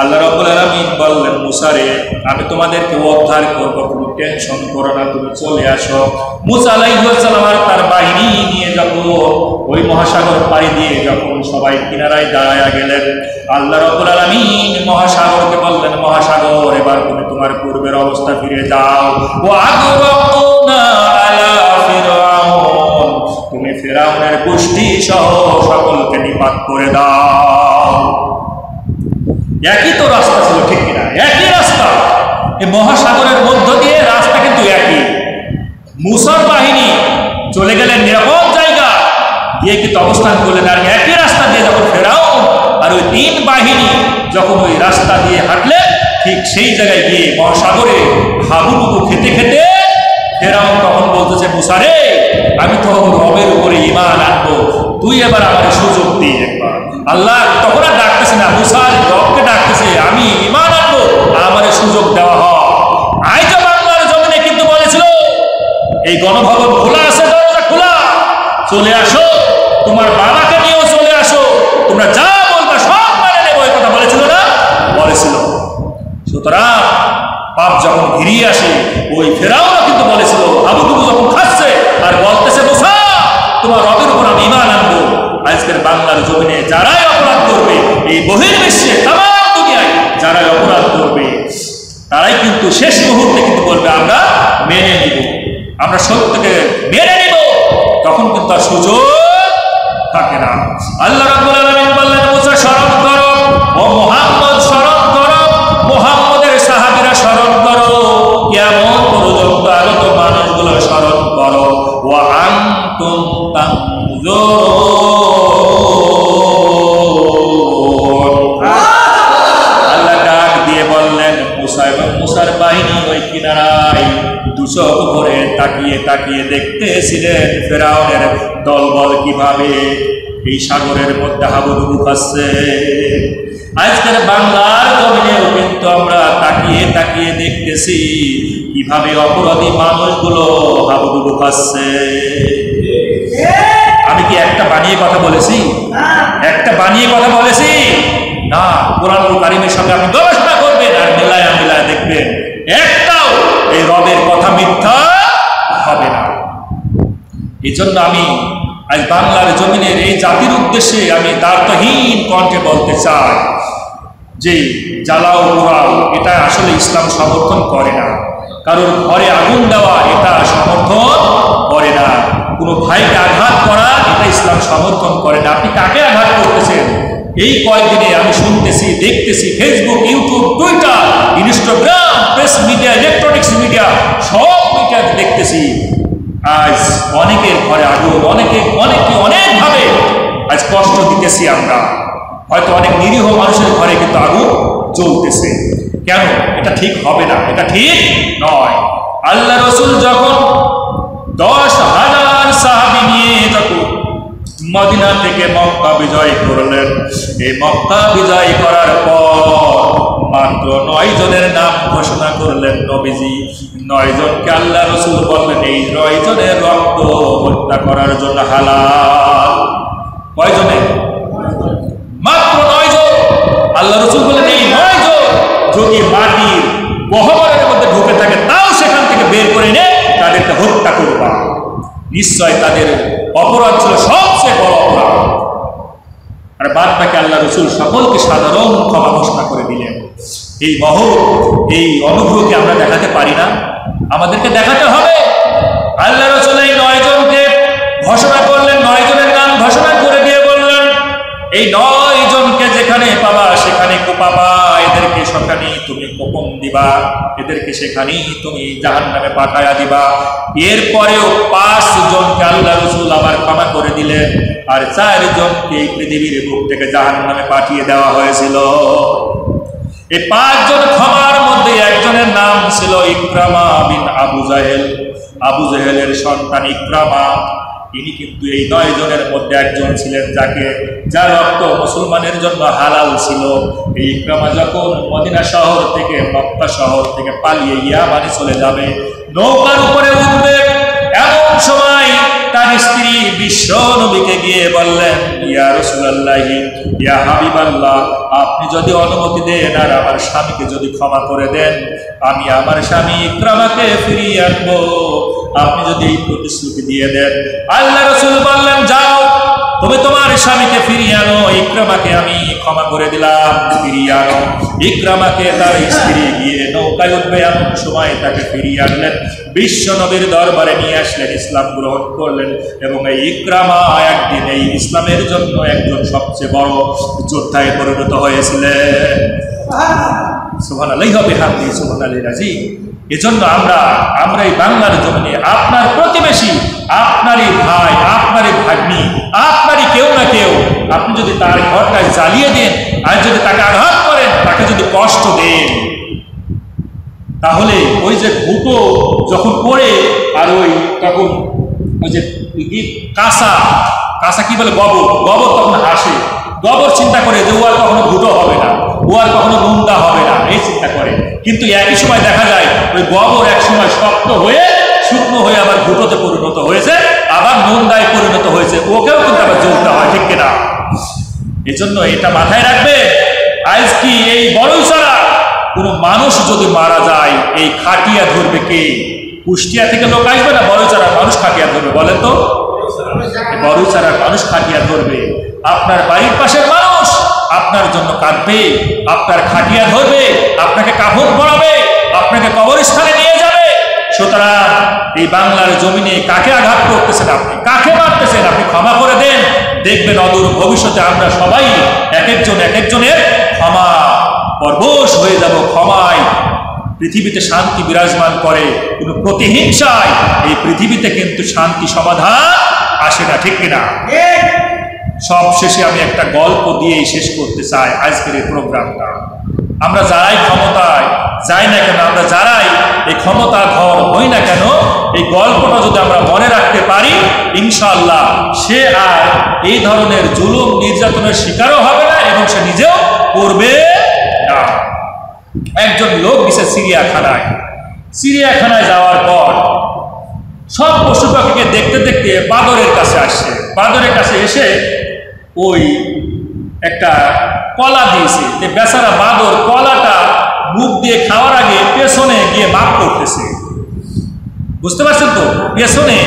আল্লাহ রাব্বুল আলামিন বললেন মুসা রে আমি তোমাদেরকে উদ্ধার করব, কোনো টেনশন করো না, তুমি চলে আসো। মুসা আলাইহিস সালাম আর তার বাহিনী নিয়ে যখন ওই মহাসাগর পাড়ি দিয়ে যখন সবাই কিনারায় দাঁড়ায়া গেলেন, আল্লাহ রাব্বুল আলামিন মহাসাগরকে বললেন মহাসাগর এবার তুমি তোমার পূর্বের অবস্থা ফিরে যাও। ওয়াগরাকনা আলা ফিরআউন, তুমি ফিরআউনের গোষ্ঠী সহ সকলকে নিপাত করে দাও। একই তো রাস্তা ছিল, ঠিক কিনা? একই রাস্তা, এই মহাসাগরের মধ্য দিয়ে রাস্তা কিন্তু একই। মুসার বাহিনী চলে গেলেন নিরাপদ জায়গা গিয়ে কিন্তু অবস্থান করলেন, আর একই রাস্তা দিয়ে যখন ফেরাউন আর ওই তিন বাহিনী যখন ওই রাস্তা দিয়ে হাঁটলেন, ঠিক সেই জায়গায় গিয়ে মহাসাগরে হাবুডুবু খেতে খেতে ফেরাউন তখন বলতেছে মুসা রে আমি তো রবের উপরে ঈমান আনবো, তুই এবার আমার সুযোগ দিই একবার। আল্লাহ তখন আর ডাকতেছে না, মুসা রবকে ডাকতেছে আমি ঈমান আনবো, আমার সুযোগ দেওয়া হয়। আইজা বাংলার জমিনে কিন্তু বলেছিল এই গণভবন খোলা আছে, দরজা খোলা, চলে আসো, তোমার বাবাকে নিয়েও চলে আসো, তোমরা যা বলবা সব মানে নেবো, এই কথা বলেছিল না? বলেছিল। সুতরাং পাপ যখন ঘিরিয়ে আসে ওই ফেরাউনও কিন্তু বলেছিল, হাবুডুবু যখন খাচ্ছে আর বলতেছে মুসা তোমার রবের উপর আমি ঈমান আনবো। আজকের বাংলার জমিনে যারাই অপরাধ করবে, এই বহির্বিশ্বে তামাম দুনিয়ায় যারাই অপরাধ করবে, তারাই কিন্তু শেষ মুহূর্তে কিন্তু বলবে আমরা মেনে নিব, আমরা সত্যকে মেনে নিব, তখন কিন্তু আর সুযোগ থাকে না। আল্লাহ রাব্বুল আলামিন বললেন মুসা স্মরণ করো, ও মুহাম্মদ স্মরণ করো, মুহাম্মদের সাহাবীরা স্মরণ করো, কিয়ামত পর্যন্ত আগত মানুষগুলো স্মরণ করো। ওয়া আনতুম তানজুরুন, আল্লাহ ডাক দিয়ে বললেন মুসা এবং মুসার বাহিনী ওই কিনারায় দুচোখ ভরে তাকিয়ে তাকিয়ে দেখতেছিলেন ফেরাউনের দলবল কিভাবে এই সাগরের মধ্যে হাবুডুবু খাচ্ছে। আজকের বাংলার জমিনেও কিন্তু আমরা তাকিয়ে তাকিয়ে দেখতেছি কিভাবে অপরাধী মানুষগুলো হাবুডুবু খাচ্ছে। আমি কি একটা বানিয়ে কথা বলেছি? একটা বানিয়ে কথা বলেছি না। কোরআনুল কারীমের সঙ্গে আপনি গবেষণা করবেন আর মিলায়া মিলায়া দেখবেন একটাও এই রবের কথা মিথ্যা হবে না। এই জন্য আমি আজ বাংলার জমিনের এই জাতির উদ্দেশ্যে আমি দ্বার্থহীন কণ্ঠে বলতে চাই যে জ্বালাও পোড়াও এটা আসলে ইসলাম সমর্থন করে না। কারোর ঘরে আগুন দেওয়া এটা সমর্থন করে না। কোনো ভাইকে আঘাত করা এটা ইসলাম সমর্থন করে না। আপনি কাকে আঘাত করতেছেন? এই কয়েকদিনে আমি শুনতেছি, দেখতেছি, Facebook, YouTube, Twitter, Instagram, press media, electronics media, সব মিডিয়া দেখতেছি আজ অনেকের ঘরে আগুন, অনেকে অনেকভাবে আজ কষ্ট দিতেছি আমরা। হয়তো অনেক নিরীহ মানুষের ঘরে কিন্তু আগুন জ্বলতেছে। কেন? এটা ঠিক হবে না, এটা ঠিক নয়। আল্লাহ রসুল যখন 10,000 সাহাবী নিয়ে যখন মদিনা থেকে মক্কা বিজয় করলেন, এই মক্কা বিজয় করার পর মাত্র 9 জনের নাম ঘোষণা করলেন নবীজি। 9 জনকে আল্লাহ রসুল বললেন এই 9 জনের রক্ত হত্যা করার জন্য হালাল। কয় জনের? মাত্র 9 জন। আল্লাহ রসুল বললেন এই 9 জন যদি মাটির গহ্বরের মধ্যে ঢুকে থাকে তাও সেখান থেকে বের করে এনে তাদেরকে হত্যা করবা। নিশ্চয় তাদের অপরাধ ছিল সবচেয়ে বড় অপরাধ। আর বাদ বাকি আল্লাহ রসুল সকলকে সাধারণ ক্ষমা ঘোষণা করে দিলেন। এই মহৎ এই অনুভূতি আমরা দেখাতে পারি না? আমাদেরকে দেখাতে হবে। আল্লাহ রসুল এই 9 জনকে ঘোষণা করলেন, 9 জনের নাম ঘোষণা করে দিয়ে বললেন এই 9 জনকে যেখানে পাবা সেখানে কোপাবা, এদেরকে সেখানেই তুমি কোপন দিবা, এদেরকে সেখানেই তুমি জাহান্নামে পাঠায়া দিবা। এরপরেও 5 জনকে আল্লাহ রসুল আবার ক্ষমা করে দিলেন, আর 4 জনকে পৃথিবীর বুক থেকে জাহান্নামে পাঠিয়ে দেওয়া হয়েছিল। এই 5 জন ক্ষমার মধ্যে একজনের নাম ছিল ইকরামা বিন আবু জাহেল। আবু জাহেলের সন্তান ইকরামা, তিনি কিন্তু এই 9 জনের মধ্যে একজন ছিলেন যার রক্ত মুসলমানের জন্য হালাল ছিল। এই ইকরামা যখন মদিনা শহর থেকে মক্কা শহর থেকে পালিয়ে ইয়ামানে চলে যাবে, নৌকার উপরে উঠবে, এমন সময় তার তার স্ত্রী বিশ্ব নবীকে গিয়ে বললেন, ইয়া রাসূলুল্লাহ, ইয়া হাবিবাল্লাহ, আপনি যদি অনুমতি দেন আর আমার স্বামীকে যদি ক্ষমা করে দেন, আমি আমার স্বামী ইকরামাকে ফিরিয়ে আনবো। আপনি যদি এই প্রতিশ্রুতি দিয়ে দেন। আল্লাহ রাসূল বললেন, যাও তুমি তোমার স্বামীকে ফিরিয়ে আনো, ইকরামাকে আমি ক্ষমা করে দিলাম, ফিরিয়ে আনো। ইকরামাকে তার স্ত্রী গিয়ে নৌকায় উঠবে এমন সময় তাকে ফিরিয়ে আনলেন, বিশ্ব নবীর দরবারে নিয়ে আসলেন, ইসলাম গ্রহণ করলেন। এবং এই ইকরামা একদিন এই ইসলামের জন্য একজন সবচেয়ে বড় যোদ্ধায় পরিণত হয়েছিলেন। সুবহানাল্লাহি ওয়া বিহামদিহি সুবহানাল্লাহিল আযীম। এজন্য আমরা এই বাংলার জমিনে আপনার প্রতিবেশী, আপনারই ভাই, আপনারই ভাগ্নি, আপনারই কেউ না কেউ, আপনি যদি তার ঘরটা জ্বালিয়ে দেন আর যদি তাকে আঘাত করেন, তাকে যদি কষ্ট দেন, তাহলে ওই যে ঘুটো যখন পড়ে আর তখন ওই যে কাঁসা কি বলে, গোবর তখন হাসে। গোবর চিন্তা করে যে ও আর কখনো ঘুটো হবে না, ও আর কখনো নোংরা হবে না, এই চিন্তা করে। কিন্তু একই সময় দেখা যায় ওই গোবর এক সময় শক্ত হয়ে শুকনো হয়ে আবার ঘুটোতে পরিণত হয়েছে, আবার নোংরায় পরিণত হয়েছে, ওকেও কিন্তু আবার জ্বলতে হয়, ঠিক কিনা? এই জন্য এটা মাথায় রাখবে। আজ কি এই বড়ইছড়া কোনো মানুষ যদি মারা যায়, এই খাটিয়া ধরবে কে? কুষ্টিয়া থেকে লোক আসবে না বড়ইছড়ার মানুষ খাটিয়া ধরবে? বলেন তো, বড়ইছড়ার মানুষ খাটিয়া ধরবে। আপনার বাড়ির পাশের মানুষ আপনার জন্য কাঁদবে, আপনার খাটিয়া ধরবে, আপনাকে কাফন পরাবে, আপনাকে কবরস্থানে নিয়ে যাবে। সুতরাং এই বাংলার জমিনে কাকে আঘাত করতেছেন আপনি, কাকে মারতেছেন, আপনি ক্ষমা করে দেন। দেখবেন অদূর ভবিষ্যতে আমরা সবাই এক একজনের ক্ষমা পরবশ হয়ে যাব। ক্ষমায় পৃথিবীতে শান্তি বিরাজমান করে, কোনো প্রতিহিংসায় এই পৃথিবীতে কিন্তু শান্তি সমাধান আসে না, ঠিক কিনা? সব শেষে আমি একটা গল্প দিয়েই শেষ করতে চাই আজকের এই প্রোগ্রামটা। আমরা যারাই ক্ষমতায় যাই না কেন, আমরা যারাই এই ক্ষমতার ঘর হই না কেন, এই গল্পটা যদি আমরা মনে রাখতে পারি, ইনশাআল্লাহ সে আর এই ধরনের জুলুম নির্যাতনের শিকারও হবে না এবং সে নিজেও করবে না। একজন লোক গেছে চিড়িয়াখানায় যাওয়ার পর সব পশু পাখিকে দেখতে দেখতে বাদরের কাছে আসছে। বাদরের কাছে এসে ওই একটা কলা দিয়েছে, যে বেচারা বাদর কলাটা মুখ দিয়ে খাওয়ার আগে পেছনে গিয়ে মাপ করতেছে। বুঝতে পারছেন তো? পেছনে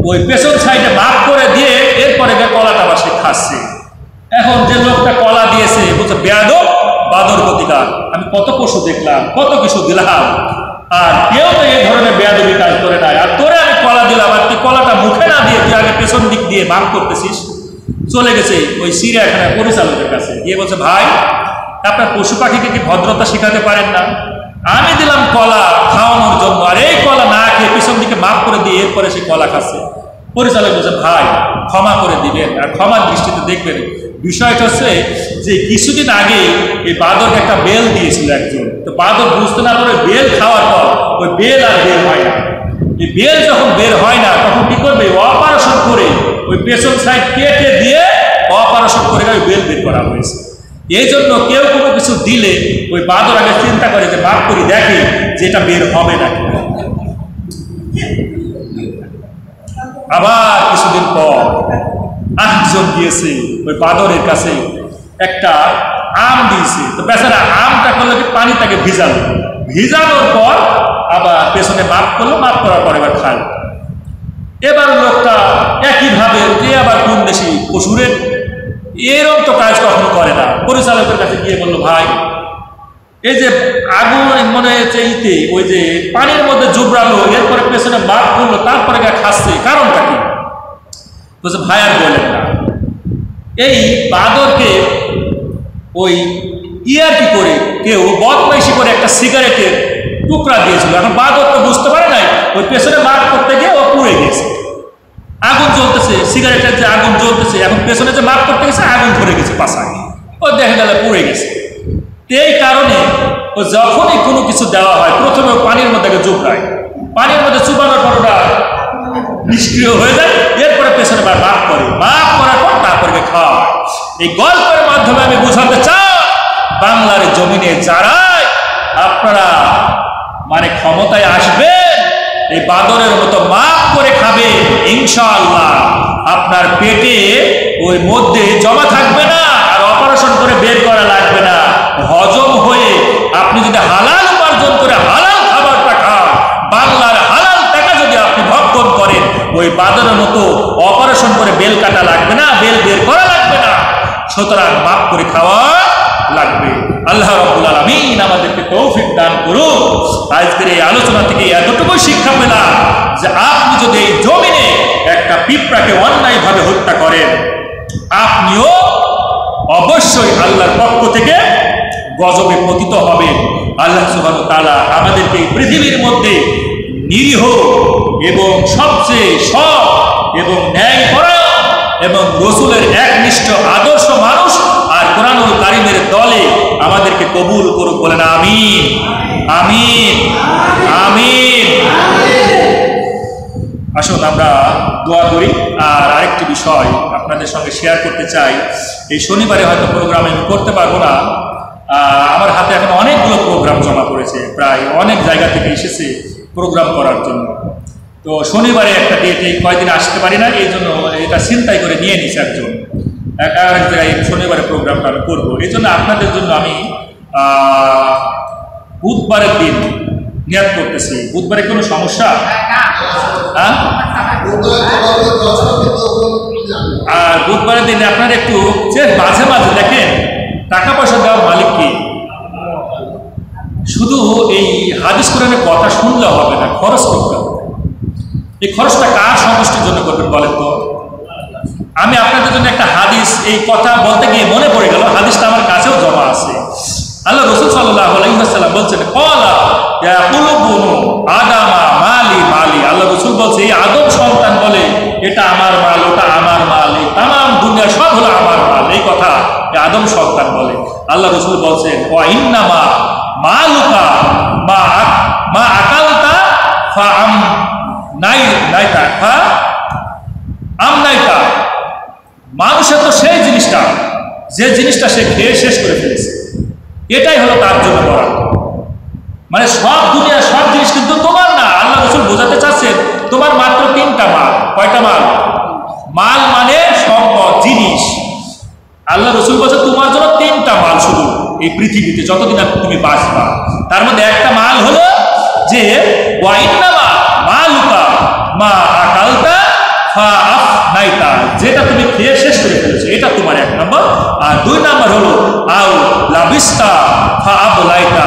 ওই পেছন সাইডে মাপ করে দিয়ে এরপরে কলাটা আবার সে খাচ্ছে। এখন যে লোকটা কলা দিয়েছে বলছে, বেয়াদব বাদর গতিকার, আমি কত পশু দেখলাম, কত কিছু দিলাম, আর কেউ তো এই ধরনের বেয়াদবি কাজ করে নাই, আর তোরে আমি কলা দিলাম, আর তুই কলাটা মুখে না দিয়ে তুই আগে পেছন দিক দিয়ে মাপ করতেছিস। চলে গেছে ওই চিড়িয়াখানার পরিচালকের কাছে, গিয়ে বলছে, ভাই আপনার পশু পাখিকে কি ভদ্রতা শেখাতে পারেন না? আমি দিলাম কলা খাওয়ানোর জন্য, আর এই কলা না খেয়ে পিছন দিকে মাপ করে দিয়ে এরপরে সে কলা খাচ্ছে। পরিচালক বলছে, ভাই ক্ষমা করে দিবেন, আর ক্ষমার দৃষ্টিতে দেখবেন। বিষয়টা হচ্ছে যে কিছুদিন আগে এই বাদরকে একটা বেল দিয়েছিল একজন, তো বাদর বুঝতে না পারে বেল খাওয়ার পর ওই বেল আর বের হয় না। এই বেল যখন বের হয় না তখন কি করবে, অপারেশন করে ওই পেছন সাইড কেটে দিয়ে অপারেশন করে ওই বেল বের করা হয়েছে। এই জন্য কেউ কোনো কিছু দিলে ওই বাদর আগে চিন্তা করে যে মাপ করি, দেখে যে এটা বের হবে না। আবার কিছুদিন পর আরেকজন গিয়েছে ওই বাদরের কাছে, একটা আম দিয়েছে, তো বেচারা আমটা করলো কি পানি তাকে ভিজানোর পর আবার পেছনে মাপ করলো, মাপ করার পর এবার খাল। এবার লোকটা একইভাবে যে আবার কোন দেশি পশুরের এরকম তো কাজ কখনো করে না। পরিচালকের কাছে গিয়ে বললো, ভাই এই যে আগুন মনে হচ্ছে ইতে ওই যে পানির মধ্যে জুবরালো, এরপরে পেছনে মাপ করলো, তারপরে খাচ্ছে, কারণটা কি? বলছে, ভাই আর বলেন না, এই বাদরকে ওই ইয়ারকি করে কেউ বদমাইশি করে একটা সিগারেটের টুকরা দিয়েছিল। এখন বাদর তো বুঝতে পারে নাই, ওই পেছনে মাপ করতে গিয়ে ও পুড়ে গেছে। আগুন জ্বলতেছে, সিগারেটের যে আগুন জ্বলতেছে, এখন পেছনে যে মাপ করতে গেছে আগুন ধরে গেছে পাশায়, ও দেখা গেল পুড়ে গেছে। এই কারণে ও যখনই কোনো কিছু দেওয়া হয় প্রথমে ও পানির মধ্যে জুবড়ায়, পানির মধ্যে চুবানোর পর ওটা নিষ্ক্রিয় হয়ে যায়, এরপরে পেছনে মাপ করে, মাপ করার পর তারপরে খাওয়া হয়। এই গল্পের মাধ্যমে আমি বোঝাতে চাই, বাংলার জমিনে যারাই আপনারা ক্ষমতায় আসবেন, এই বাদরের মতো মাপ করে খাবে, ইনশাআল্লাহ আপনার পেটে ওই মধ্যে জমা থাকবে না, আর অপারেশন করে বের করা লাগবে না। হজম হয়ে আপনি যদি হালাল উপার্জন করে হালাল খাবারটা খান, বাংলার হালাল টাকা যদি আপনি ভক্ষণ করেন, ওই বাদরের মতো অপারেশন করে বেল কাটা লাগবে না, বেল বের করা লাগবে না। সুতরাং মাপ করে খাওয়া লাগবে। আল্লাহ রাব্বুল আলামিন আমাদেরকে তৌফিক দান করুন। আজকের এই আলোচনা থেকে এতটুকু শিক্ষা পেলাম যে আপনি যদি এই জমিনে একটা পিঁপড়াকে অন্যায়ভাবে হত্যা করেন, আপনিও অবশ্যই আল্লাহর পক্ষ থেকে গজবে পতিত হবেন। আল্লাহ সুবহানাহু ওয়া তাআলা আমাদেরকে এই পৃথিবীর মধ্যে নিরীহ এবং সবচেয়ে সৎ এবং ন্যায়পরায়ণ এবং রাসূলের একনিষ্ঠ আদর্শ মানুষ আর কোরআনুল কারীমের দলে আমাদেরকে কবুল করুক, বলেন আমিন আমিন আমিন। আসুন আমরা দোয়া করি। আর আরেকটি বিষয় আপনাদের সঙ্গে শেয়ার করতে চাই। এই শনিবারে হয়তো প্রোগ্রাম আমি করতে পারবো না, আমার হাতে এখন অনেকগুলো প্রোগ্রাম জমা পড়েছে, প্রায় অনেক জায়গা থেকে এসেছে প্রোগ্রাম করার জন্য। তো শনিবারে একটা ডেটে কয়েকদিন আসতে পারি না, এই জন্য এটা চিন্তাই করে নিয়ে নিয়েছি একজন, এক জায়গায় শনিবারে প্রোগ্রামটা আমি করবো। এই জন্য আপনাদের জন্য আমি বুধবারের দিন নিয়াত করতেছি। বুধবারে কোনো সমস্যা? হ্যাঁ, আর বুধবারের দিনে আপনারা একটু মাঝে মাঝে দেখেন টাকা পয়সা দেওয়ার মালিক কি, শুধু এই হাদিস কোরআনের কথা শুনলে হবে না, খরচ করতে হবে। এই খরচটা কার সমষ্টির জন্য করবেন বলেন তো? আমি আপনাদের জন্য একটা হাদিস, এই কথা বলতে গিয়ে মনে পড়ে গেল, হাদিসটা আমার কাছেও জমা আছে। আল্লাহ রাসূল সাল্লাল্লাহু আলাইহি ওয়াসাল্লাম বলছেন, ক্বালা ইয়াকুলু বুনু আদামা মালি মালি। আল্লাহ রাসূল বলছে, এই আদম সন্তান বলে এটা আমার মাল, ওটা আমার মাল, এই তামাম দুনিয়া সব হলো আমার মাল। এই কথা আদম সন্তান বলে। আল্লাহ রাসূল বলছেন, ওয়া ইন্নামা মালুকা মা আকালতা ফা আম নাইতা ফা আম নাইতা। মানুষের তো সেই জিনিসটা, যে জিনিসটা সে খেয়ে শেষ করে ফেলেছে, এটাই হলো তার জন্য বরাদ্দ। মানে সব দুনিয়া সব জিনিস কিন্তু তোমার না। আল্লাহ রাসূল বোঝাতে চাচ্ছেন তোমার মাত্র 3টা মাল। কয়টা মাল? মাল মানে সম্পদ, জিনিস। আল্লাহ রাসূল বলছে তোমার জন্য 3টা মাল শুধু এই পৃথিবীতে যতদিন তুমি বাঁচবা। তার মধ্যে একটা মাল হলো যে ওয়া ইন্নামা মালুকা মা আকালতা ফা আফনাইতা, যেটা তুমি খেয়ে শেষ করে ফেলেছো, এটা তোমার 1 নম্বর। আর 2 নম্বর হলো আও লাবিস্তা ফা আবলাইতা,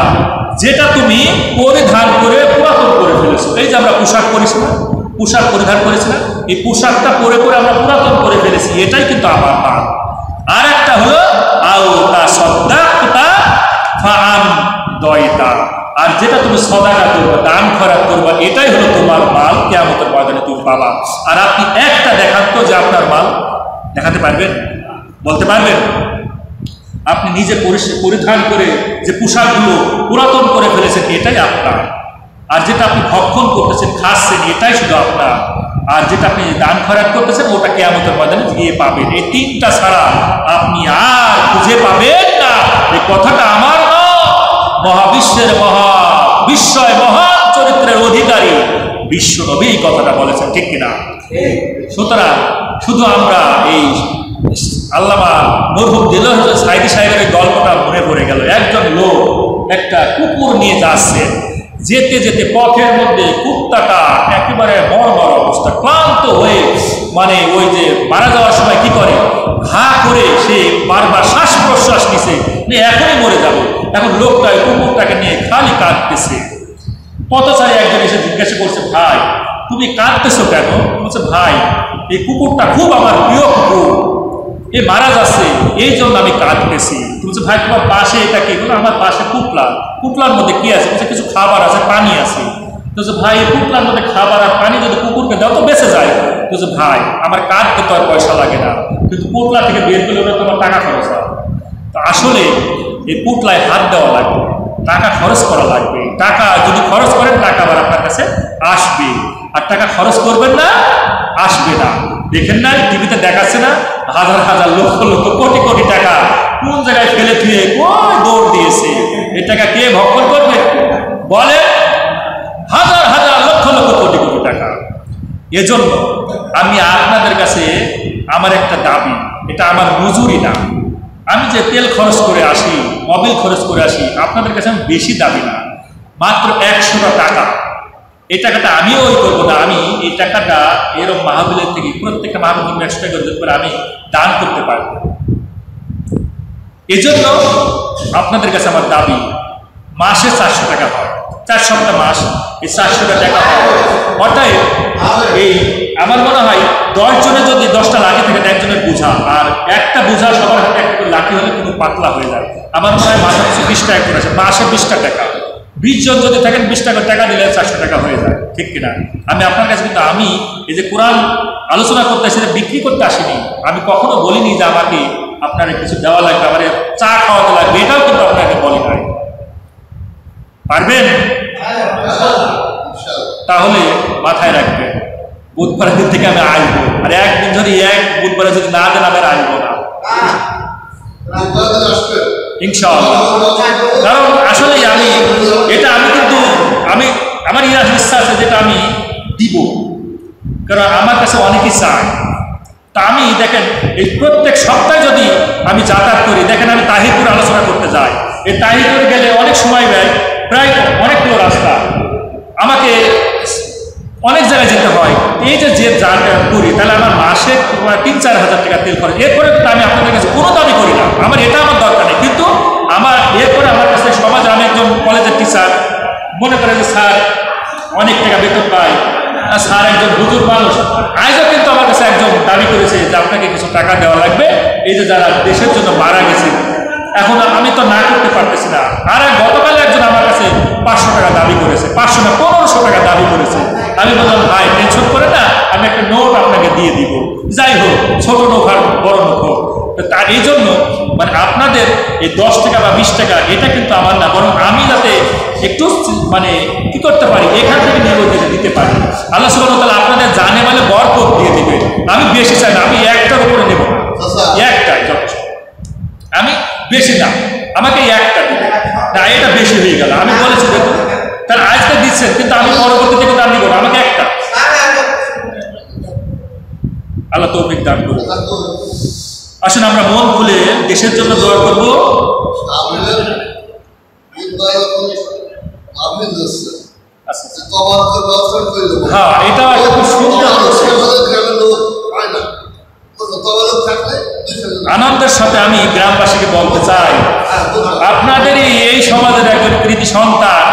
যেটা তুমি পরিধান করে পুরাতন করে ফেলেছো। এই যে আমরা পোশাক পরেছি না, পোশাক পরিধান করেছি না, এই পোশাকটা পরে পরে আমরা পুরাতন করে ফেলেছি, এটাই কিন্তু আমার মাল। আর একটা হলো আও তা সাদাকাতা ফা আম দয়তা, আর যেটা তুমি সদাকা করবা, দান খয়রাত করবা, এটাই হলো তোমার মাল, কিয়ামতের ময়দানে তুমি পাবা। আর আপনি একটা দেখান তো যে আপনার মাল, দেখাতে পারবেন? বলতে পারবেন? আপনি নিজে পরিধান করে যে পোশাকগুলো পুরাতন করে ফেলেছেন, এটাই আপনার। আর যেটা আপনি ভক্ষণ করতেছেন, খাচ্ছেন, এটাই শুধু আপনার। আর যেটা আপনি দান খয়রাত করতেছেন, ওটা কিয়ামতের ময়দানে গিয়ে পাবেন। এই 3টা ছাড়া আপনি আর খুঁজে পাবেন না। এই কথাটা আমার নয়, মহাবিশ্বের বিস্ময় মহান চরিত্রের অধিকারী বিশ্ব নবী এই কথাটা বলেছেন, ঠিক কিনা? সুতরাং শুধু আমরা এই আল্লামা মরহুম দিলওয়ার সাইদি সাহেবের গল্পটা মনে পড়ে গেল। একজন লোক একটা কুকুর নিয়ে যাচ্ছে, যেতে যেতে পথের মধ্যে কুত্তাটা একেবারে মরমর অবস্থা, ক্লান্ত হয়ে, মানে ওই যে মারা যাওয়ার সময় কি করে, হা করে সে বারবার শ্বাস প্রশ্বাস নিছে, এখনই মরে যাবে। এখন লোকটা কুকুরটাকে নিয়ে খালি কাঁদতেছে। পথচারী একজন এসে জিজ্ঞাসা করছে, ভাই তুমি কাঁদতেছো কেন? বলছে, ভাই এই কুকুরটা খুব আমার প্রিয় কুকুর, এ মারা যাচ্ছে, এই জন্য আমি কাঁদতেছি। তুমি ভাই তোমার পাশে এটা কি? বলো, আমার পাশে পুতলা। পুতলার মধ্যে কি আছে? বলছে, কিছু খাবার আছে, পানি আছে। বলছে, ভাই এই পুতলার মধ্যে খাবার আর পানি যদি কুকুরকে দাও তো বেঁচে যায়। বলছে, ভাই আমার কাঁদতে তো আর পয়সা লাগে না, কিন্তু পুতলা থেকে বের করলে ওটা তোমার টাকা খরচ হয়। তো আসলে এই পুতলায় হাত দেওয়া লাগবে, টাকা খরচ করা লাগবে। টাকা যদি খরচ করেন, টাকা আবার আপনার কাছে আসবে। আর টাকা খরচ করবেন না, আসবে না। দেখেন না, টিভিতে দেখাচ্ছে না, হাজার হাজার লক্ষ লক্ষ কোটি কোটি টাকা কোন জায়গায় ফেলে থুয়ে কই দৌড় দিয়েছে। এই টাকা কে ভক্ষণ করবে? বলে হাজার হাজার লক্ষ লক্ষ কোটি কোটি টাকা। এজন্য আমি আপনাদের কাছে আমার একটা দাবি, এটা আমার মজুরি না, আমি যে তেল খরচ করে আসি, মোবিল খরচ করে আসি, আপনাদের কাছে আমি বেশি দাবি না, মাত্র 100টা টাকা। এই টাকাটা আমিও ওই করবো না, আমি এই টাকাটা এরকম মাহফিলের থেকে প্রত্যেকটা মাহফিল 100 টাকা করে আমি দান করতে পারবো। এজন্য আপনাদের কাছে আমার দাবি, মাসে 400 টাকা হয়, 4 সপ্তাহ মাস, এই 400 টাকা হয়। অর্থাৎ এই আমার মনে হয় 10 জনে যদি 10টা লাঠি থাকে, একজনের বোঝা, আর একটা বোঝা সবার হাতে একটা করে লাঠি হলে কিন্তু পাতলা হয়ে যায়। আমার মনে হয় মাসে 20 টাকা করে আছে, মাসে 20টা টাকা, 20 জন যদি থাকেন 20 টাকা টাকা দিলে 400 টাকা হয়ে যায়, ঠিক কিনা? আমি আপনার কাছে কিন্তু আমি এই যে কোরআন আলোচনা করতে আসি, বিক্রি করতে আসিনি। আমি কখনো বলিনি যে আমাকে আপনার কিছু দেওয়া লাগবে, আমার চা খাওয়াতে লাগবে, এটাও কিন্তু আপনাকে বলি নাই। পারবেন? তাহলে মাথায় রাখবেন, বুধবারের দিন থেকে আমি আসবো, আর একদিন যদি এক বুধবারে যদি না দেন আমি আসবো না ইনশাআল্লাহ। কারণ আসলে আমি কিন্তু আমার ইচ্ছা আছে যেটা আমি দিব, কারণ আমার কাছে অনেকেই চায়। তা আমি দেখেন এই প্রত্যেক সপ্তাহে যদি আমি যাতায়াত করি, দেখেন আমি তাহিরপুর আলোচনা করতে যাই, এই তাহিরপুর গেলে অনেক সময় ব্যয়, প্রায় অনেক কিলো রাস্তা, আমাকে অনেক জায়গায় যেতে হয়। এই যে যাতায়াত করি, তাহলে আমার মাসে 3-4 হাজার টাকা তেল খরচ। এরপরে আমি আপনাদের কাছে কোনো দাবি করি না, আমার এটা আমার দরকার নেই, কিন্তু আমার এরপরে আমার কাছে সমাজে আমি একজন কলেজের টিচার, মনে করে যে স্যার অনেক টাকা বেতন পাই, স্যার একজন বুজুর্গ মানুষ, আজও কিন্তু আমার কাছে একজন দাবি করেছে যে আপনাকে কিছু টাকা দেওয়া লাগবে, এই যে যারা দেশের জন্য মারা গেছে। এখন আমি তো না করতে পারতেছি না। আর গতকাল একজন আমার কাছে 500 টাকা দাবি করেছে, 500 না 1500 টাকা দাবি করেছে। আমি বললাম ভাই টেনশন করে না, আমি একটা নোট আপনাকে দিয়ে দিব, যাই হোক ছোট নোট আর বড় নোট হোক। তার এই জন্য মানে আপনাদের এই 10 টাকা বা 20 টাকা এটা কিন্তু আমার না, বরং আমি যাতে একটু মানে কি করতে পারি, এখান থেকে নিয়ে দিতে পারি। আল্লাহ সুবহানাহু ওয়া তাআলা আপনাদের জানে মানে বরকত দিয়ে দিবে। আমি বেশি চাই না, আমি একটার উপরে নেব, একটাই যথেষ্ট, আমি বেশি না, আমাকে একটা দিবে না, এটা বেশি হয়ে গেল। আমি বলেছি দেখুন, তাহলে আজকে দিচ্ছেন, কিন্তু আমি পরবর্তীতে কিন্তু আমি নিব না, আমাকে একটা। আল্লাহ তৌফিক দান করুন। আসুন আমরা মন খুলে দেশের জন্য দোয়া করব। হ্যাঁ, এটা খুব সুন্দর আনন্দের সাথে আমি গ্রামবাসীকে বলতে চাই, আপনাদেরই এই সমাজের একজন কৃতি সন্তান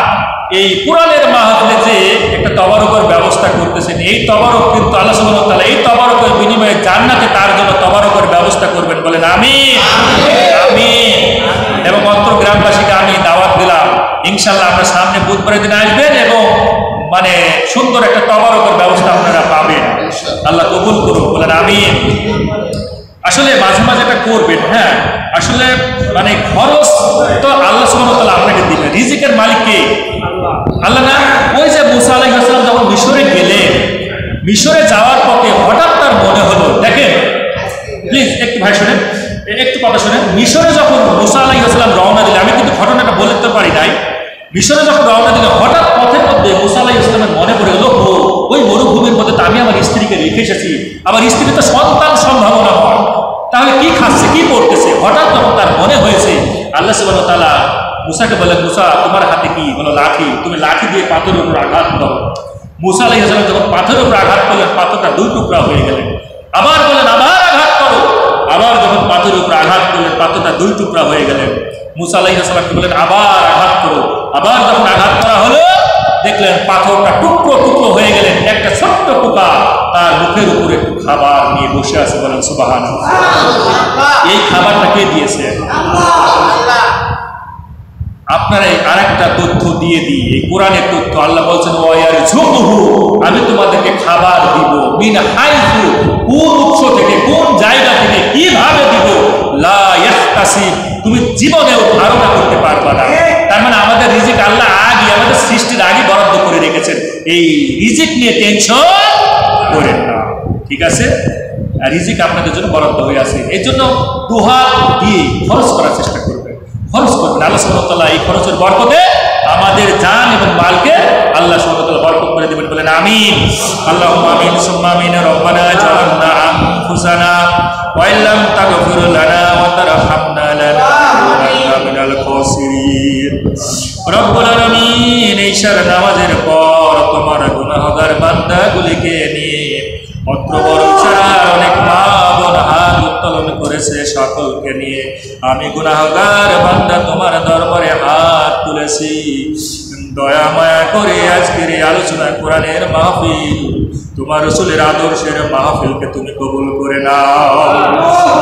এই কোরআনের মাহফিলে যে একটা তবারকের ব্যবস্থা করতেছেন, এই তবারক কিন্তু আল্লাহ সুবহানাহু ওয়া তাআলা এই তবারকের বিনিময়ে জান্নাতে তার জন্য তবারকের ব্যবস্থা করবেন, বলেন আমিন আমিন। এবং অন্তর গ্রামবাসীকে আমি দাওয়াত দিলাম, ইনশাআল্লাহ আমরা সামনে বুধবারের দিন আসবেন এবং মানে সুন্দর একটা তবারকের ব্যবস্থা আপনারা পাবেন। আল্লাহ কবুল করুন, বলেন আমিন। আসলে মাঝে মাঝে এটা করবেন, হ্যাঁ আসলে মানে খরচ তো আল্লাহ সুবহানাহু ওয়া তাআলা আপনাকে দিবেন, রিজিকের মালিক কে? আল্লাহ না? ওই যে মুসা আলাইহিস সালাম যখন মিশরে গেলেন, মিশরে যাওয়ার পথে হঠাৎ তার মনে হলো, দেখেন প্লিজ একটু ভাই শোনেন, একটু কথা শোনেন। মিশরে যখন মুসা আলাইহিস সালাম রওনা দিলেন, আমি কিন্তু ঘটনাটা বলতে পারি নাই, মিশরে যখন রওনা দিলেন হঠাৎ পথের মধ্যে মুসা আলাইহিস সালামের মনে পড়ে গেল, ওই মরুভূমির মধ্যে তো আমি আমার স্ত্রীকে রেখে এসেছি, আমার স্ত্রী তো সন্তান সম্ভাবনা হয়, তাহলে কি খাচ্ছে কি পড়তেছে। হঠাৎ তখন তার মনে হয়েছে, আল্লাহ সুবহানাহু ওয়া তাআলা মুসাকে বললেন, মুসা তোমার হাতে কি? বলো লাঠি, তুমি লাঠি দিয়ে পাথরের উপর আঘাত করো। মুসা আলাইহিস সালাম যখন পাথরের উপর আঘাত করলেন, পাথরটা 2 টুকরা হয়ে গেলেন। আবার বলেন আবার আঘাত করো, আবার যখন পাথরের উপর আঘাত করলেন, পাথরটা 2 টুকরা হয়ে গেলেন। মুসা আলাইহিস সালামকে বললেন আবার আঘাত করো, আবার যখন আঘাত করা হলো, দেখলেন পাথরটা টুকরো টুকরো হয়ে গেলেন। একটা ছোট্ট পোকা তার মুখের উপরে একটু খাবার নিয়ে বসে আছে, বলেন সুবহানাল্লাহ। এই খাবারটা কে দিয়েছে? আপনারা আরেকটা তথ্য দিয়ে দিই, এই কোরআনের তথ্য। আল্লাহ বলছেন ওয়ায়ারযুকুহু, আমি তোমাদেরকে খাবার দিব, মিন হাইসু, কোন উৎস থেকে, কোন জায়গা থেকে, কিভাবে দিব, লা ইয়াহতাসিব, তুমি জীবনেও ধারণা করতে পারবা না। তার মানে আমাদের রিজিক আল্লাহ আগে, আমাদের সৃষ্টির আগে বরাদ্দ করে রেখেছেন। এই রিজিক নিয়ে টেনশন করেন না, ঠিক আছে? রিজিক আপনাদের জন্য বরাদ্দ হয়ে আছে, এই জন্য দুহাত দিয়ে খরচ করার চেষ্টা করবেন, খরচ করবেন। আল্লাহ সুবহানাহু ওয়া তাআলা এই খরচের বরকতে আমাদের জান এবং মালকে আল্লাহ সুবহানাহু ওয়া তাআলা বরকত করে দিবেন, বলেন আমিন। আল্লাহুম্মা আমিন সুম্মা আমিন। রব্বানা জালামনা আনফুসানা ওয়া ইল্লাম তাগফির লানা ওয়া তারহামনা লানাকুনান্না মিনাল খাসিরিন। রব্বুল আলামিন, এই সারা নামাজের পর তোমার গুনাহগার বান্দাগুলিকে নিয়ে অত্র বড় ছাড়া অনেক মা বোন হাত উত্তোলন করেছে, সকলকে নিয়ে আমি গুনাহগার বান্দা তোমার দরবারে হাত তুলেছি। দয়া মায়া করে আজকের এই আলোচনা কোরআনের মাহফিল, তোমার রাসূলের আদর্শের মাহফিলকে তুমি কবুল করে নাও।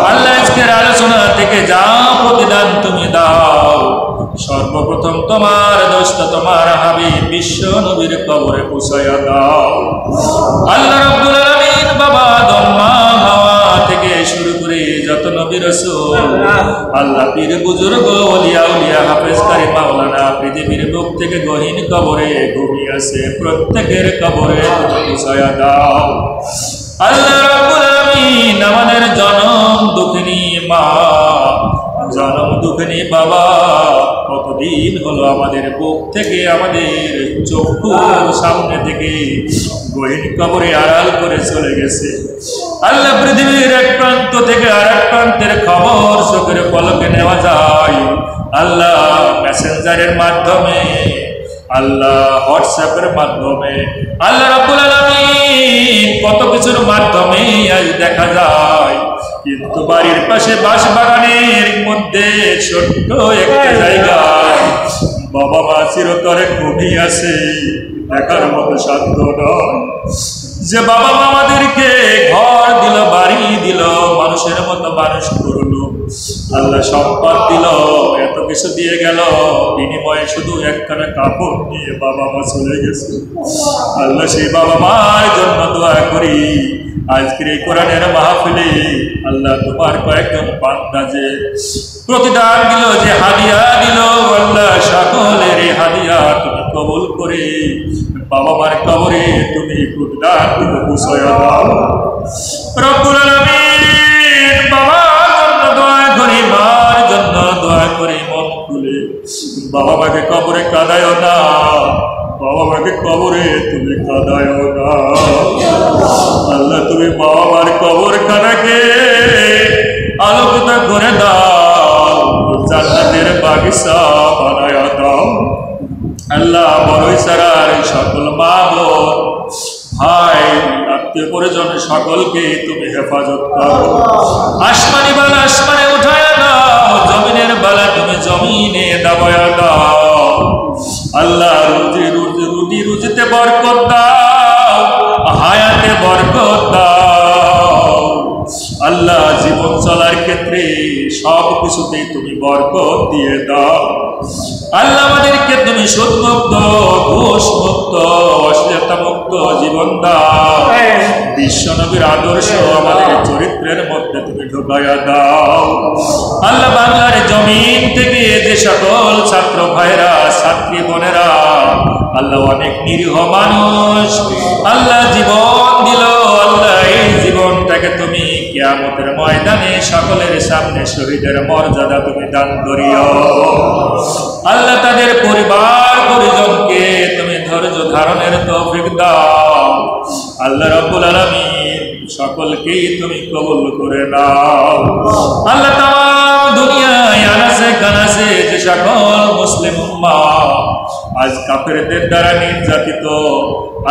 আল্লাহ, আজকের আলোচনা থেকে যা প্রতিদান তুমি দাও, সর্বপ্রথম তোমার দোস্ত তোমার হাবিব বিশ্ব নবীর কবরে পৌঁছায়া দাও। আল্লাহ রাব্বুল আলামিন, বাবা আদম, মা হাওয়া থেকে শুরু করে যত নবী রাসূল, আল্লাহ পীর বুজুর্গ ওলিয়া উলিয়া হাফেজ কারি মাওলানা পৃথিবীর বুক থেকে গহীন কবরে ঘুমিয়ে আছে, প্রত্যেকের কবরে তুমি পৌঁছায়া দাও। আল্লাহ রাব্বুল আলামিন, আমাদের জনম দুঃখিনী মা, জনম দুঃখিনী বাবা কতদিন হলো আমাদের বুক থেকে, আমাদের চক্ষুর সামনে থেকে গহীন কবরে আড়াল করে চলে গেছে। আল্লাহ, পৃথিবীর এক প্রান্ত থেকে আর এক প্রান্তের খবর চোখের পলকে নেওয়া যায়। আল্লাহ, মেসেঞ্জারের মাধ্যমে, আল্লাহ হোয়াটসঅ্যাপের মাধ্যমে, আল্লাহ রাব্বুল আলামিন কত কিছুর মাধ্যমে আজ দেখা যায়। কিন্তু বাড়ির পাশে বাঁশবাগানের মধ্যে ছোট্ট একটা জায়গায় বাবা মা চিরতরে ঘুমিয়ে আছে, দেখার মতো সাধ্য নয়। যে বাবা মা আমাদেরকে ঘর দিল, বাড়ি দিল, মানুষের মতো মানুষ করলো, আল্লাহ সম্পদ দিল, এত কিছু দিয়ে গেল, বিনিময়ে শুধু একখানা কাপড় নিয়ে বাবা মা চলে গেছে। আল্লাহ, সেই বাবা মার জন্য দোয়া করি আজকের এই কোরআনের মাহফিলে আল্লাহ তোমার কয়েকজন বান্দা যে প্রতিদান দিল, যে হাদিয়া দিল, আল্লাহ সকলের এই হাদিয়া তুমি কবুল করে বাবা মার কবরে তুমি প্রতিদান দিতে পৌঁছায়া দাও। রব্বুল আলামিন, বাবার জন্য দোয়া করি, মার জন্য দোয়া করি, মন খুলে বাবা মাকে কবরে কাঁদায়ও না, বাবা মাকে কবরে তুমি কাঁদায়ও না। আল্লাহ, তুমি বাবা মার কবর খানাকে আলোকিত করে দাও, জান্নাতের বাগিচা বানায়া দাও। আল্লাহ, বড়ই সারার সকল মা বোন ভাই আত্মীয় পরিজন সকলকে তুমি হেফাজত করো। আসমানি বালা আসমানে উঠায়া দাও, জমিনের বালা তুমি জমিনে দাবায়া দাও। আল্লাহ, রুজি রুজিতে বরকত দাও, হায়াতে বরকত দাও। আল্লাহ, জীবন চলার ক্ষেত্রে সব কিছুতেই তুমি বরকত দিয়ে দাও। আল্লাহ, আমাদেরকে তুমি সুদ মুক্ত, ঘুষ মুক্ত, অশ্লীলতা মুক্ত জীবন দাও। বিশ্ব নবীর আদর্শ আমাদের চরিত্রের মধ্যে তুমি ঢুকাইয়া দাও। আল্লাহ, বাংলার জমিন থেকে যে সকল ছাত্র ভাইরা, ছাত্রী বোনেরা, আল্লাহ অনেক নিরীহ মানুষ আল্লাহ জীবন দিল, আল্লাহ এই জীবনটাকে তুমি কিয়ামতের ময়দানে সকলের সামনে শহীদের মর্যাদা তুমি দান করিও। আল্লাহ, তাদের পরিবার পরিজনকে তুমি ধৈর্য ধারণের তৌফিক দাও। আল্লাহ রাব্বুল আলামিন, সকলকেই তুমি কবুল করে নাও। আল্লাহ, তাম দুনিয়ায় আনাসে কানাসে যে সকল মুসলিম উম্মাহ আজ কাফেরদের দ্বারা নির্যাতিত,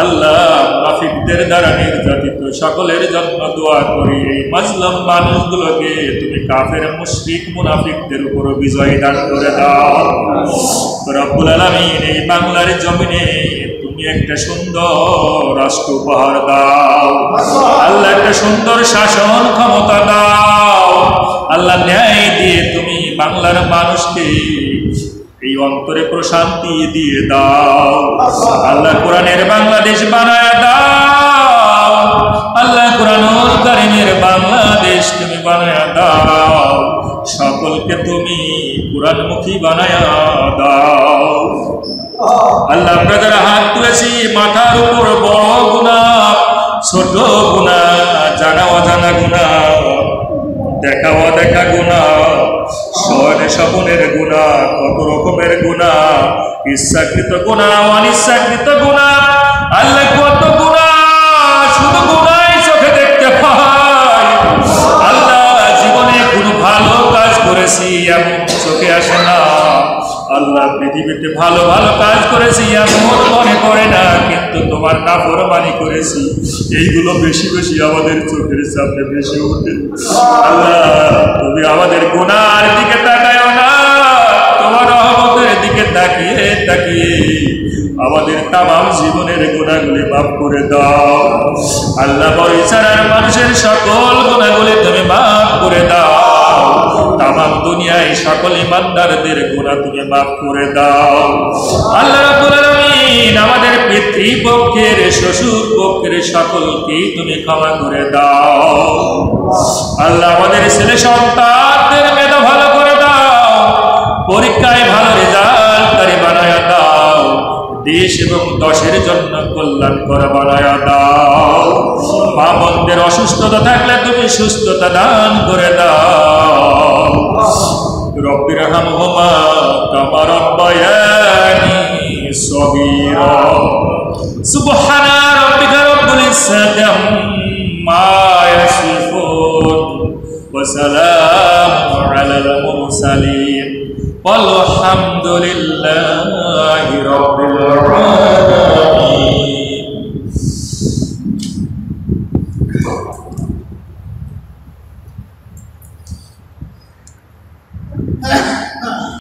আল্লাহ মুনাফিকদের দ্বারা নির্যাতিত, সকলের জন্য দোয়া করি এই মাজলুম মানুষগুলোকে তুমি কাফের মুশরিক মুনাফিকদের উপর বিজয় দান করে দাও। রব্বুল আলামিন, এই বাংলার জমিনে তুমি একটা সুন্দর রাষ্ট্র উপহার দাও। আল্লাহ, একটা সুন্দর শাসন ক্ষমতা দাও। আল্লাহ, ন্যায় দিয়ে তুমি বাংলার মানুষকে এই অন্তরে প্রশান্তি দিয়ে দাও। আল্লাহ, কোরআনের বাংলাদেশ বানায়া দাও। আল্লাহ, কোরআনুল কারীমের বাংলাদেশ তুমি বানায়া দাও। সকলকে তুমি কোরআনমুখী বানায়া দাও। আল্লাহ, আমরা যারা হাত তুলেছি, মাথার উপর বড় গুনাহ, ছোট গুনাহ, জানা অজানা গুনাহ, দেখা অদেখা গুনাহ, শয়নে স্বপনের গুনাহ, কত রকমের গুনাহ, ইচ্ছাকৃত গুনাহ, অনিচ্ছাকৃত গুনাহ, আল্লাহ কত গুনাহ, শুধু গুনাহ চোখে দেখতে পাই। আল্লাহ জীবনে কোনো ভালো কাজ করেছি এমন চোখে আসে না। আল্লাহ পৃথিবীতে ভালো ভালো কাজ করেছি এমন মনে করে না, কিন্তু তোমার নাফরমানি করেছি এইগুলো বেশি বেশি আমাদের চোখের সামনে বেশি ওঠে। আল্লাহ তুমি আমাদের গুনার দিকে তাকায়ও না, তোমার রহমতের দিকে তাকিয়ে তাকিয়ে আমাদের তামাম জীবনের গুনাহগুলি মাফ করে দাও। আল্লাহ বড় ছাড়ার মানুষের সকল গুনাহগুলি তুমি মাফ করে দাও। তামাম দুনিয়ায় সকল ইমানদারদের গুনাহ তুমি মাফ করে দাও। আল্লাহ রাব্বুল আলামিন আমাদের পিতৃপক্ষের, শ্বশুর পক্ষের সকলকেই তুমি ক্ষমা করে দাও। আল্লাহ আমাদের ছেলে সন্তানদের মেধা ভালো করে দাও, পরীক্ষায় ভালো রেজাল্টকারী বানায়া দাও, দেশ এবং দশের জন্য কল্যাণকর বানায়া দাও। মা বোনদের অসুস্থতা থাকলে তুমি সুস্থতা দান করে দাও। রব্বির হামহুমা কামা রাব্বায়ানি সগীরা। সুবহানা রাব্বিকা রাব্বিল ইজ্জাতি আম্মা ইয়াসিফুন ওয়া সালামুন আলাল মুরসালিন ওয়ালহামদুলিল্লাহি রাব্বিল আলামিন।